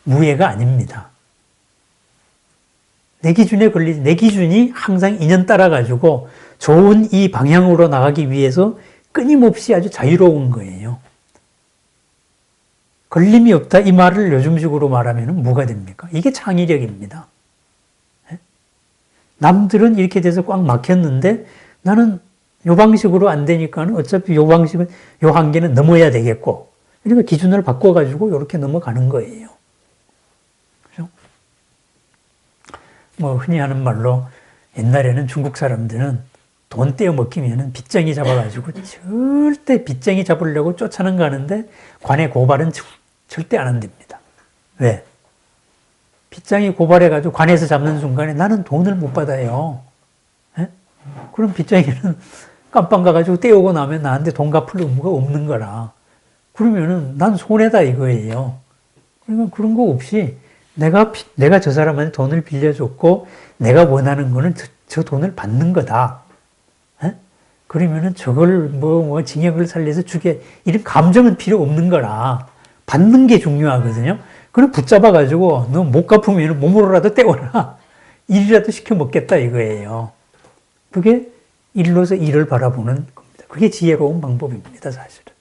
무예가 아닙니다. 내 기준에 내 기준이 항상 인연 따라가지고 좋은 이 방향으로 나가기 위해서 끊임없이 아주 자유로운 거예요. 걸림이 없다 이 말을 요즘식으로 말하면 뭐가 됩니까? 이게 창의력입니다. 남들은 이렇게 돼서 꽉 막혔는데 나는 요 방식으로 안 되니까는 어차피 요 방식은 요 한계는 넘어야 되겠고 그러니까 기준을 바꿔가지고 이렇게 넘어가는 거예요. 그죠? 흔히 하는 말로 옛날에는 중국 사람들은 돈 떼어 먹기면은 빚쟁이 잡아가지고 절대 빚쟁이 잡으려고 쫓아는 가는데 관에 고발은 절대 안 한답니다. 왜? 빚쟁이 고발해가지고 관에서 잡는 순간에 나는 돈을 못 받아요. 그럼 빚쟁이는 깜빵 가가지고 떼오고 나면 나한테 돈 갚을 의무가 없는 거라. 그러면은 난 손해다 이거예요. 그러니까 그런 거 없이 내가 저 사람한테 돈을 빌려줬고 내가 원하는 거는 저 돈을 받는 거다. 그러면은 저걸 징역을 살려서 이런 감정은 필요 없는 거라. 받는 게 중요하거든요. 그럼 붙잡아가지고 너 못 갚으면 몸으로라도 떼어라. 일이라도 시켜 먹겠다 이거예요. 그게 일로서 일을 바라보는 겁니다. 그게 지혜로운 방법입니다, 사실은.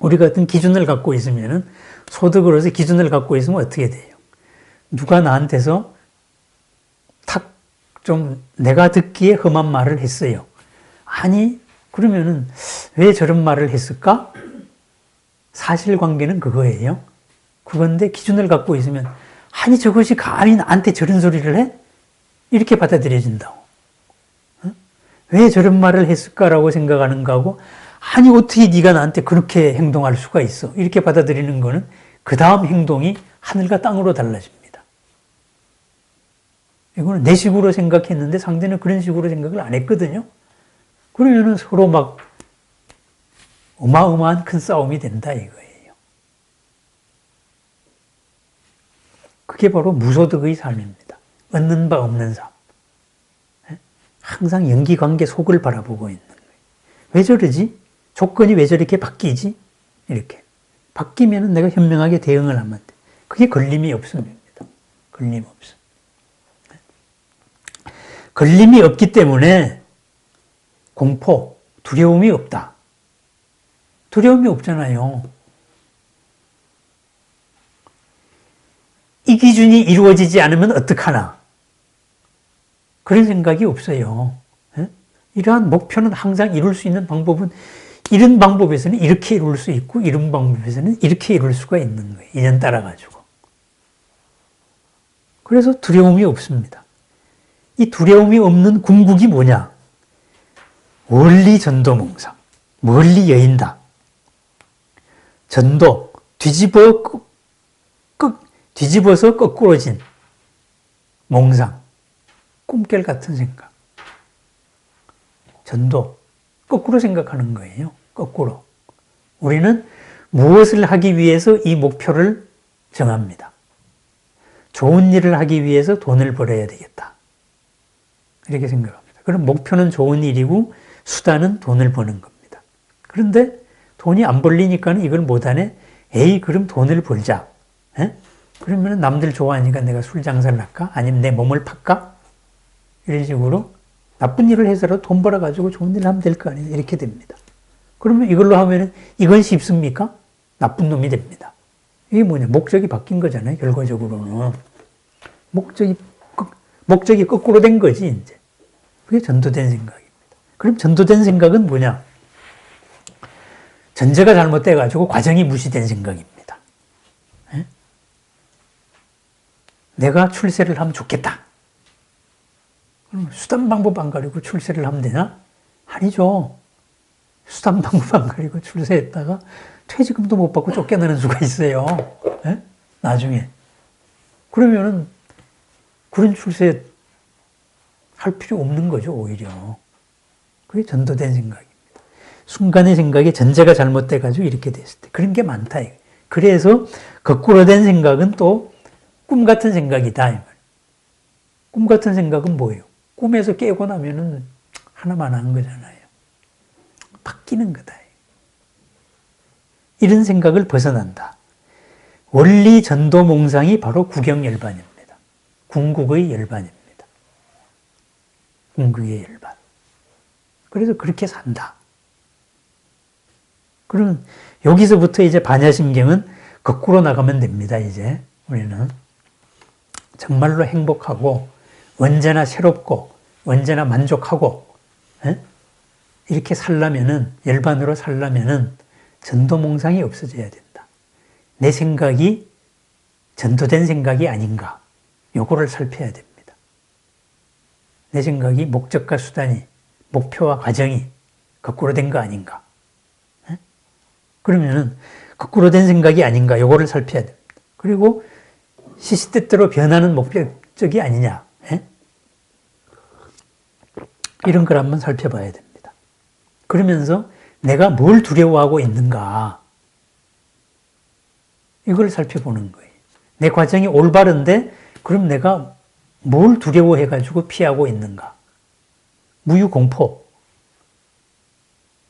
우리 같은 기준을 갖고 있으면은 소득으로서 기준을 갖고 있으면 어떻게 돼요? 누가 나한테서 좀 내가 듣기에 험한 말을 했어요. 아니, 그러면은 왜 저런 말을 했을까? 사실관계는 그거예요. 그건데 기준을 갖고 있으면 아니 저것이 감히 나한테 저런 소리를 해? 이렇게 받아들여진다고. 왜 저런 말을 했을까라고 생각하는 거하고 아니 어떻게 네가 나한테 그렇게 행동할 수가 있어? 이렇게 받아들이는 거는 그 다음 행동이 하늘과 땅으로 달라집니다. 이거는 내 식으로 생각했는데 상대는 그런 식으로 생각을 안 했거든요. 그러면은 서로 막 어마어마한 큰 싸움이 된다 이거예요. 그게 바로 무소득의 삶입니다. 얻는 바 없는 삶. 항상 연기관계 속을 바라보고 있는 거예요. 왜 저러지? 조건이 왜 저렇게 바뀌지? 이렇게. 바뀌면 내가 현명하게 대응을 하면 돼. 그게 걸림이 없습니다. 걸림 없음. 걸림이 없기 때문에 공포, 두려움이 없다. 두려움이 없잖아요. 이 기준이 이루어지지 않으면 어떡하나. 그런 생각이 없어요. 이러한 목표는 항상 이룰 수 있는 방법은 이런 방법에서는 이렇게 이룰 수 있고 이런 방법에서는 이렇게 이룰 수가 있는 거예요. 인연 따라가지고. 그래서 두려움이 없습니다. 이 두려움이 없는 궁극이 뭐냐? 원리 전도몽상. 멀리 여인다. 전도, 뒤집어서 거꾸로진 몽상. 꿈결 같은 생각. 전도, 거꾸로 생각하는 거예요. 거꾸로. 우리는 무엇을 하기 위해서 이 목표를 정합니다. 좋은 일을 하기 위해서 돈을 벌어야 되겠다. 이렇게 생각합니다. 그럼 목표는 좋은 일이고 수단은 돈을 버는 겁니다. 그런데 돈이 안 벌리니까는 이걸 못하네. 에이, 그럼 돈을 벌자. 에? 그러면 남들 좋아하니까 내가 술 장사를 할까? 아니면 내 몸을 팔까? 이런 식으로 나쁜 일을 해서라도 돈 벌어가지고 좋은 일을 하면 될 거 아니에요. 이렇게 됩니다. 그러면 이걸로 하면은 이건 쉽습니까? 나쁜 놈이 됩니다. 이게 뭐냐? 목적이 바뀐 거잖아요. 결과적으로는. 목적이 거꾸로 된 거지, 이제. 그게 전도된 생각입니다. 그럼 전도된 생각은 뭐냐? 전제가 잘못돼가지고 과정이 무시된 생각입니다. 에? 내가 출세를 하면 좋겠다. 그럼 수단 방법 안 가리고 출세를 하면 되나? 아니죠. 수단 방법 안 가리고 출세했다가 퇴직금도 못 받고 쫓겨나는 수가 있어요. 에? 나중에. 그러면은 그런 출세 할 필요 없는 거죠, 오히려. 그게 전도된 생각입니다. 순간의 생각에 전제가 잘못돼가지고 이렇게 됐을 때. 그런 게 많다. 그래서 거꾸로 된 생각은 또 꿈 같은 생각이다. 꿈 같은 생각은 뭐예요? 꿈에서 깨고 나면은 하나만 한 거잖아요. 바뀌는 거다. 이런 생각을 벗어난다. 원리 전도 몽상이 바로 구경열반입니다. 궁극의 열반입니다. 궁극의 열반. 그래서 그렇게 산다. 그러면 여기서부터 이제 반야심경은 거꾸로 나가면 됩니다. 이제 우리는 정말로 행복하고 언제나 새롭고 언제나 만족하고 이렇게 살려면은 열반으로 살려면은 전도몽상이 없어져야 된다. 내 생각이 전도된 생각이 아닌가? 요거를 살펴야 됩니다. 내 생각이 목적과 수단이 목표와 과정이 거꾸로 된 거 아닌가? 그러면은 거꾸로 된 생각이 아닌가? 요거를 살펴야 됩니다. 그리고 시시때때로 변하는 목적이 아니냐? 이런 걸 한번 살펴봐야 됩니다. 그러면서 내가 뭘 두려워하고 있는가? 이걸 살펴보는 거예요. 내 과정이 올바른데 그럼 내가 뭘 두려워해가지고 피하고 있는가? 무유공포.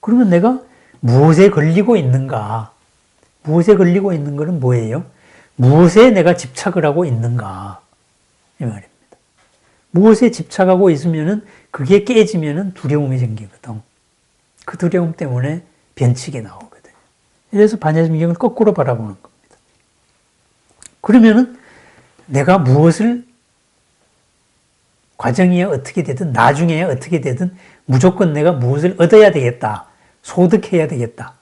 그러면 내가 무엇에 걸리고 있는가? 무엇에 걸리고 있는 것은 뭐예요? 무엇에 내가 집착을 하고 있는가? 이 말입니다. 무엇에 집착하고 있으면은 그게 깨지면은 두려움이 생기거든. 그 두려움 때문에 변칙이 나오거든요. 그래서 반야심경을 거꾸로 바라보는 겁니다. 그러면은 내가 무엇을 과정이야 어떻게 되든 나중에야 어떻게 되든 무조건 내가 무엇을 얻어야 되겠다. 소득해야 되겠다.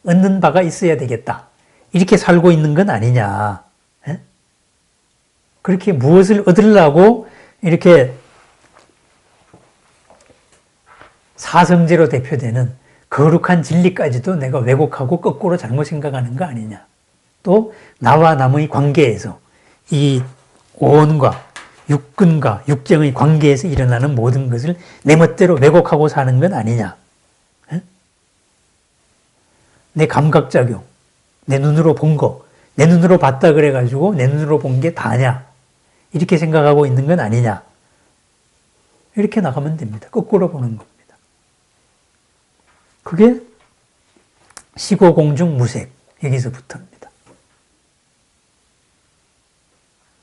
얻는 바가 있어야 되겠다. 이렇게 살고 있는 건 아니냐. 그렇게 무엇을 얻으려고 이렇게 사성제로 대표되는 거룩한 진리까지도 내가 왜곡하고 거꾸로 잘못 생각하는 거 아니냐. 또 나와 남의 관계에서 이 오온과 육근과 육정의 관계에서 일어나는 모든 것을 내 멋대로 왜곡하고 사는 건 아니냐. 내 감각작용, 내 눈으로 본 거, 내 눈으로 봤다 그래가지고 내 눈으로 본 게 다냐. 이렇게 생각하고 있는 건 아니냐. 이렇게 나가면 됩니다. 거꾸로 보는 겁니다. 그게 시고공중무색 여기서부터입니다.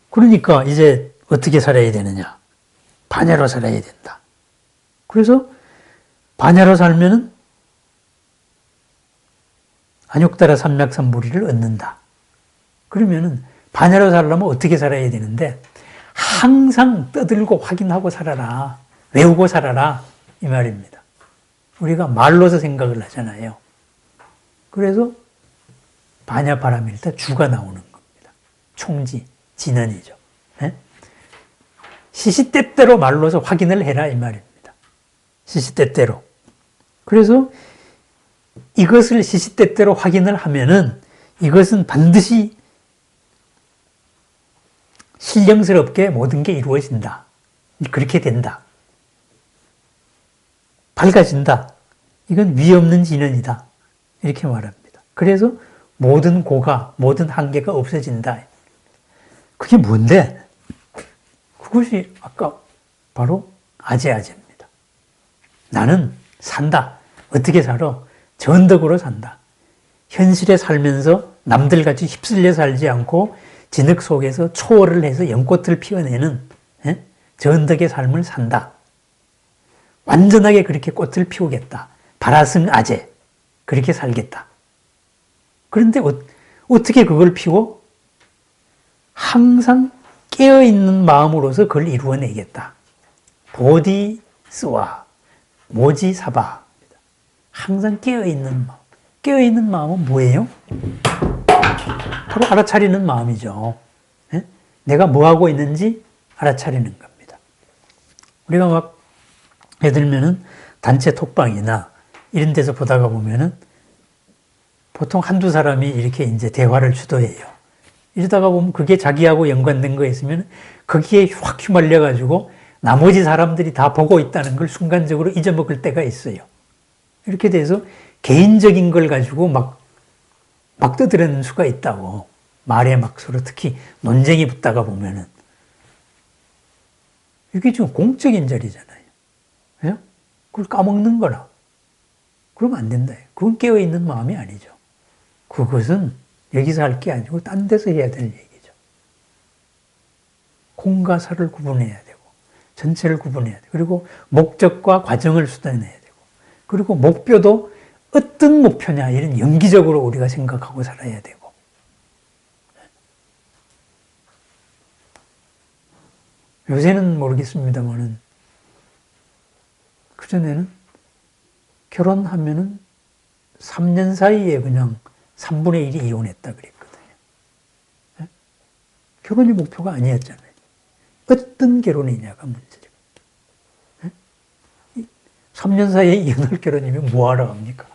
그러니까 이제 어떻게 살아야 되느냐. 반야로 살아야 된다. 그래서 반야로 살면은 안욕따라 삼맥삼보리를 얻는다. 그러면은 반야로 살려면 어떻게 살아야 되는데 항상 떠들고 확인하고 살아라. 외우고 살아라. 이 말입니다. 우리가 말로서 생각을 하잖아요. 그래서 반야바라밀타 주가 나오는 겁니다. 총지, 진언이죠. 시시때때로 말로서 확인을 해라 이 말입니다. 시시때때로. 그래서 이것을 시시때때로 확인을 하면은 이것은 반드시 신령스럽게 모든 게 이루어진다. 그렇게 된다. 밝아진다. 이건 위 없는 진언이다. 이렇게 말합니다. 그래서 모든 고가, 모든 한계가 없어진다. 그게 뭔데? 그것이 아까 바로 아재아재입니다. 나는 산다. 어떻게 살아? 전덕으로 산다. 현실에 살면서 남들같이 휩쓸려 살지 않고 진흙 속에서 초월을 해서 연꽃을 피워내는 전덕의 삶을 산다. 완전하게 그렇게 꽃을 피우겠다. 발화승아재. 그렇게 살겠다. 그런데 어떻게 그걸 피워? 항상 깨어있는 마음으로서 그걸 이루어내겠다. 보디스와 모지사바. 항상 깨어있는 마음. 깨어있는 마음은 뭐예요? 바로 알아차리는 마음이죠. 내가 뭐하고 있는지 알아차리는 겁니다. 우리가 막 예를 들면은 단체 톡방이나 이런 데서 보다가 보면은 보통 한두 사람이 이렇게 이제 대화를 주도해요. 이러다가 보면 그게 자기하고 연관된 거 있으면 거기에 확 휘말려가지고 나머지 사람들이 다 보고 있다는 걸 순간적으로 잊어먹을 때가 있어요. 이렇게 돼서 개인적인 걸 가지고 막 떠들어내는 수가 있다고. 말에 막 서로 특히 논쟁이 붙다가 보면은. 이게 지금 공적인 자리잖아요. 그죠? 그걸 까먹는 거라. 그러면 안 된다. 그건 깨어있는 마음이 아니죠. 그것은 여기서 할 게 아니고 딴 데서 해야 될 얘기죠. 공과 사를 구분해야 되고 전체를 구분해야 되고 그리고 목적과 과정을 수단해야 되고 그리고 목표도 어떤 목표냐 이런 연기적으로 우리가 생각하고 살아야 되고 요새는 모르겠습니다만은 그전에는 결혼하면은 3년 사이에 그냥 3분의 1이 이혼했다 그랬거든요. 네? 결혼이 목표가 아니었잖아요. 어떤 결혼이냐가 문제죠. 네? 3년 사이에 이혼할 결혼이면 뭐하러 합니까?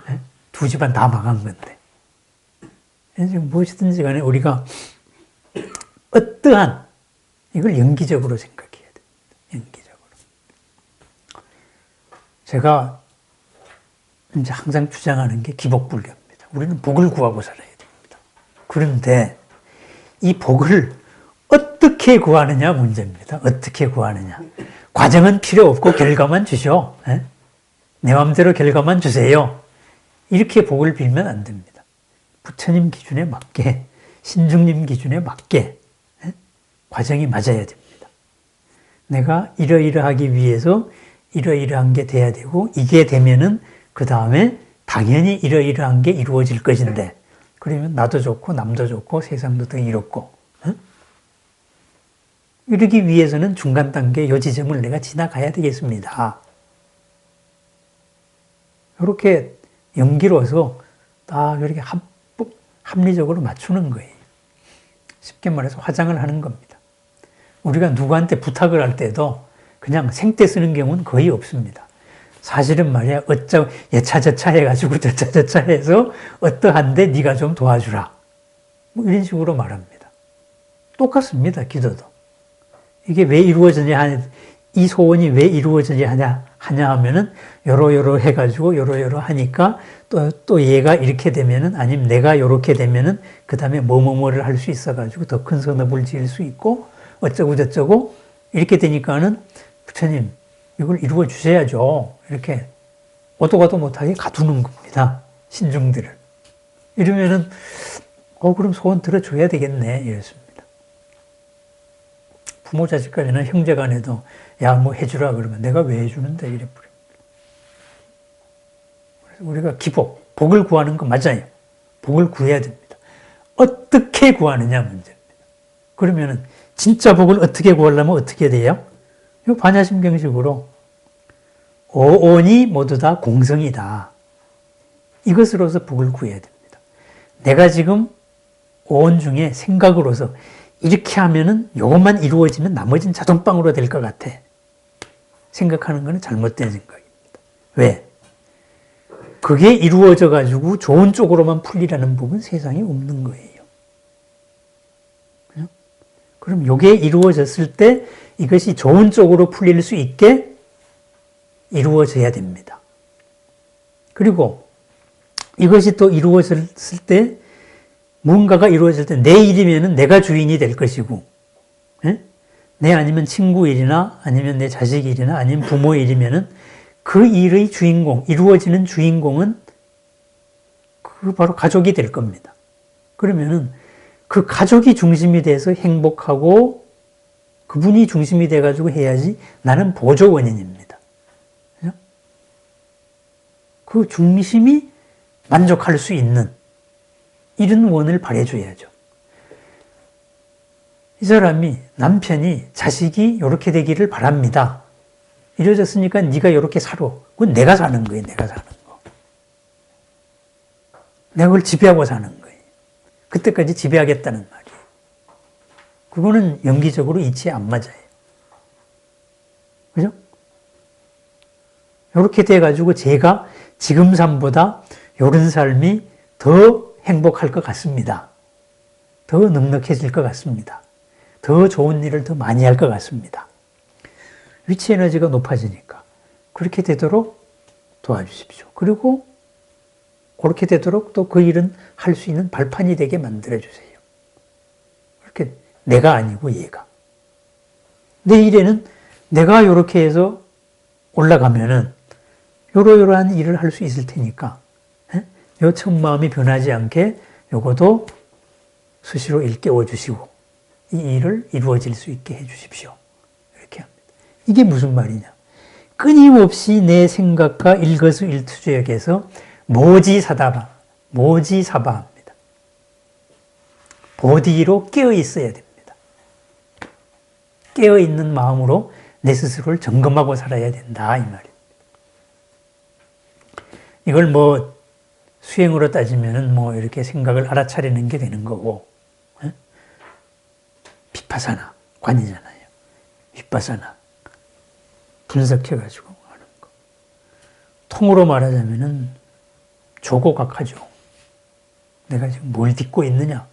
네? 두 집안 다 망한 건데. 무엇이든지 간에 우리가 어떠한 이걸 연기적으로 생각해야 됩니다. 연기적으로. 제가 이제 항상 주장하는 게 기복불교입니다. 우리는 복을 구하고 살아야 됩니다. 그런데 이 복을 어떻게 구하느냐 문제입니다. 어떻게 구하느냐. 과정은 필요 없고 결과만 주셔. 내 마음대로 결과만 주세요. 이렇게 복을 빌면 안 됩니다. 부처님 기준에 맞게, 신중님 기준에 맞게 과정이 맞아야 됩니다. 내가 이러이러하기 위해서 이러이러한 게 돼야 되고 이게 되면은 그 다음에 당연히 이러이러한 게 이루어질 것인데 그러면 나도 좋고 남도 좋고 세상도 더 이롭고 이러기 위해서는 중간 단계 요 지점을 내가 지나가야 되겠습니다. 이렇게 연기로서 딱 이렇게 합리적으로 맞추는 거예요. 쉽게 말해서 화장을 하는 겁니다. 우리가 누구한테 부탁을 할 때도 그냥 생떼 쓰는 경우는 거의 없습니다. 사실은 말이야 여차저차 해가지고 저차저차 해서 어떠한데 네가 좀 도와주라. 뭐 이런 식으로 말합니다. 똑같습니다. 기도도. 이게 왜 이루어지냐 이 소원이 왜 이루어지냐 하면은 요러 해가지고 요러 하니까 또 얘가 이렇게 되면은 아니면 내가 요렇게 되면은 그 다음에 뭐를 할 수 있어가지고 더 큰 선업을 지을 수 있고 어쩌고 저쩌고 이렇게 되니까는 부처님 이걸 이루어 주셔야죠. 이렇게 오도 가도 못하게 가두는 겁니다. 신중들을. 이러면은 그럼 소원 들어줘야 되겠네 이랬습니다. 부모 자식 간이나 형제 간에도 야 뭐 해주라 그러면 내가 왜 해주는데 이래 버립니다. 그래서 우리가 기복, 복을 구하는 거 맞아요. 복을 구해야 됩니다. 어떻게 구하느냐 문제입니다. 그러면은 진짜 복을 어떻게 구하려면 어떻게 돼요? 이 반야심경식으로 오온이 모두 다 공성이다. 이것으로서 복을 구해야 됩니다. 내가 지금 오온 중에 생각으로서 이렇게 하면은 이것만 이루어지면 나머지는 자동방으로 될 것 같아. 생각하는 것은 잘못된 생각입니다. 왜? 그게 이루어져 가지고 좋은 쪽으로만 풀리라는 법은 세상에 없는 거예요. 그럼 이게 이루어졌을 때 이것이 좋은 쪽으로 풀릴 수 있게 이루어져야 됩니다. 그리고 이것이 또 이루어졌을 때 뭔가가 이루어질 때 내 일이면 내가 주인이 될 것이고, 내 아니면 친구 일이나 아니면 내 자식 일이나 아니면 부모 일이면은 그 일의 주인공, 이루어지는 주인공은 그 바로 가족이 될 겁니다. 그러면은 그 가족이 중심이 돼서 행복하고 그분이 중심이 돼가지고 해야지 나는 보조 원인입니다. 그죠? 그 중심이 만족할 수 있는 이런 원을 발해줘야죠. 이 사람이 남편이 자식이 이렇게 되기를 바랍니다. 이루어졌으니까 네가 이렇게 살아. 그건 내가 사는 거예요. 내가 사는 거. 내가 그걸 지배하고 사는 거예요. 그때까지 지배하겠다는 말이에요. 그거는 연기적으로 이치에 안 맞아요. 그죠? 이렇게 돼가지고 제가 지금 삶보다 이런 삶이 더 행복할 것 같습니다. 더 넉넉해질 것 같습니다. 더 좋은 일을 더 많이 할 것 같습니다. 위치 에너지가 높아지니까 그렇게 되도록 도와주십시오. 그리고 그렇게 되도록 또 그 일은 할 수 있는 발판이 되게 만들어주세요. 그렇게 내가 아니고 얘가. 내 일에는 내가 이렇게 해서 올라가면은 요러요러한 일을 할 수 있을 테니까 요 첫 마음이 변하지 않게 요것도 수시로 일깨워 주시고 이 일을 이루어질 수 있게 해 주십시오. 이렇게 합니다. 이게 무슨 말이냐. 끊임없이 내 생각과 일거수일투족에서 모지사다바, 모지사바합니다. 보디로 깨어 있어야 됩니다. 깨어 있는 마음으로 내 스스로를 점검하고 살아야 된다 이 말입니다. 이걸 뭐 수행으로 따지면은 뭐 이렇게 생각을 알아차리는 게 되는 거고, 비파사나 관이잖아요. 비파사나 분석해가지고 하는 거. 통으로 말하자면은 조고각하죠. 내가 지금 뭘 딛고 있느냐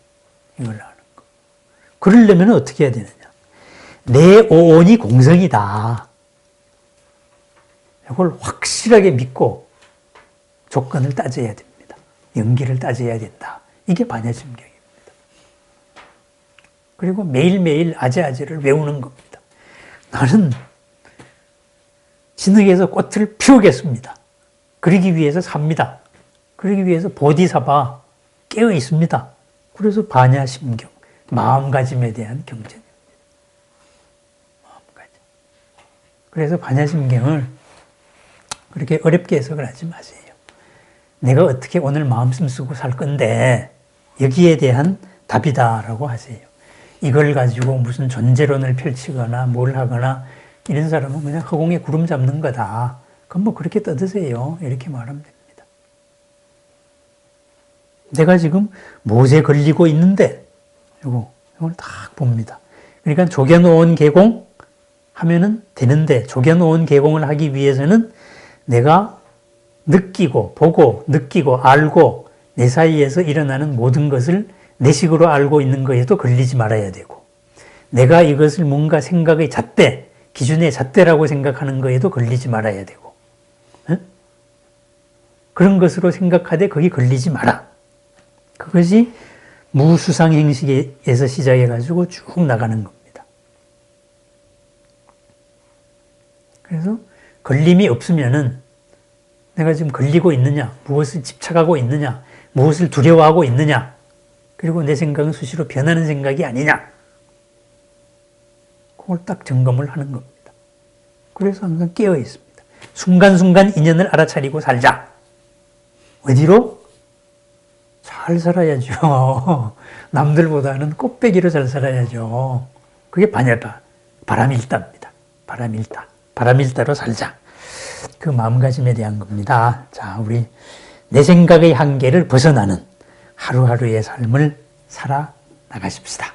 이걸 하는 거. 그러려면 어떻게 해야 되느냐? 내 오온이 공성이다. 이걸 확실하게 믿고 조건을 따져야 됩니다. 연기를 따져야 된다. 이게 반야심경입니다. 그리고 매일매일 아재아재를 외우는 겁니다. 나는 진흙에서 꽃을 피우겠습니다. 그러기 위해서 삽니다. 그러기 위해서 보디사바 깨어 있습니다. 그래서 반야심경, 마음가짐에 대한 경전입니다. 마음가짐. 그래서 반야심경을 그렇게 어렵게 해석을 하지 마세요. 내가 어떻게 오늘 마음씀 쓰고 살 건데 여기에 대한 답이다라고 하세요. 이걸 가지고 무슨 존재론을 펼치거나 뭘 하거나 이런 사람은 그냥 허공에 구름 잡는 거다. 그럼 뭐 그렇게 떠드세요. 이렇게 말하면 됩니다. 내가 지금 못에 걸리고 있는데 이걸 딱 봅니다. 그러니까 조겨놓은 계공 하면은 되는데 조겨놓은 계공을 하기 위해서는 내가 느끼고 보고 느끼고 알고 내 사이에서 일어나는 모든 것을 내 식으로 알고 있는 거에도 걸리지 말아야 되고 내가 이것을 뭔가 생각의 잣대, 기준의 잣대라고 생각하는 거에도 걸리지 말아야 되고 그런 것으로 생각하되 거기 걸리지 마라. 그것이 무수상행식에서 시작해가지고 쭉 나가는 겁니다. 그래서 걸림이 없으면은 내가 지금 걸리고 있느냐, 무엇을 집착하고 있느냐, 무엇을 두려워하고 있느냐, 그리고 내 생각은 수시로 변하는 생각이 아니냐, 그걸 딱 점검을 하는 겁니다. 그래서 항상 깨어 있습니다. 순간순간 인연을 알아차리고 살자. 어디로? 잘 살아야죠. 남들보다는 꽃배기로 잘 살아야죠. 그게 바람일다입니다. 바람일다로 살자. 그 마음가짐에 대한 겁니다. 자, 우리 내 생각의 한계를 벗어나는 하루하루의 삶을 살아 나가십시다.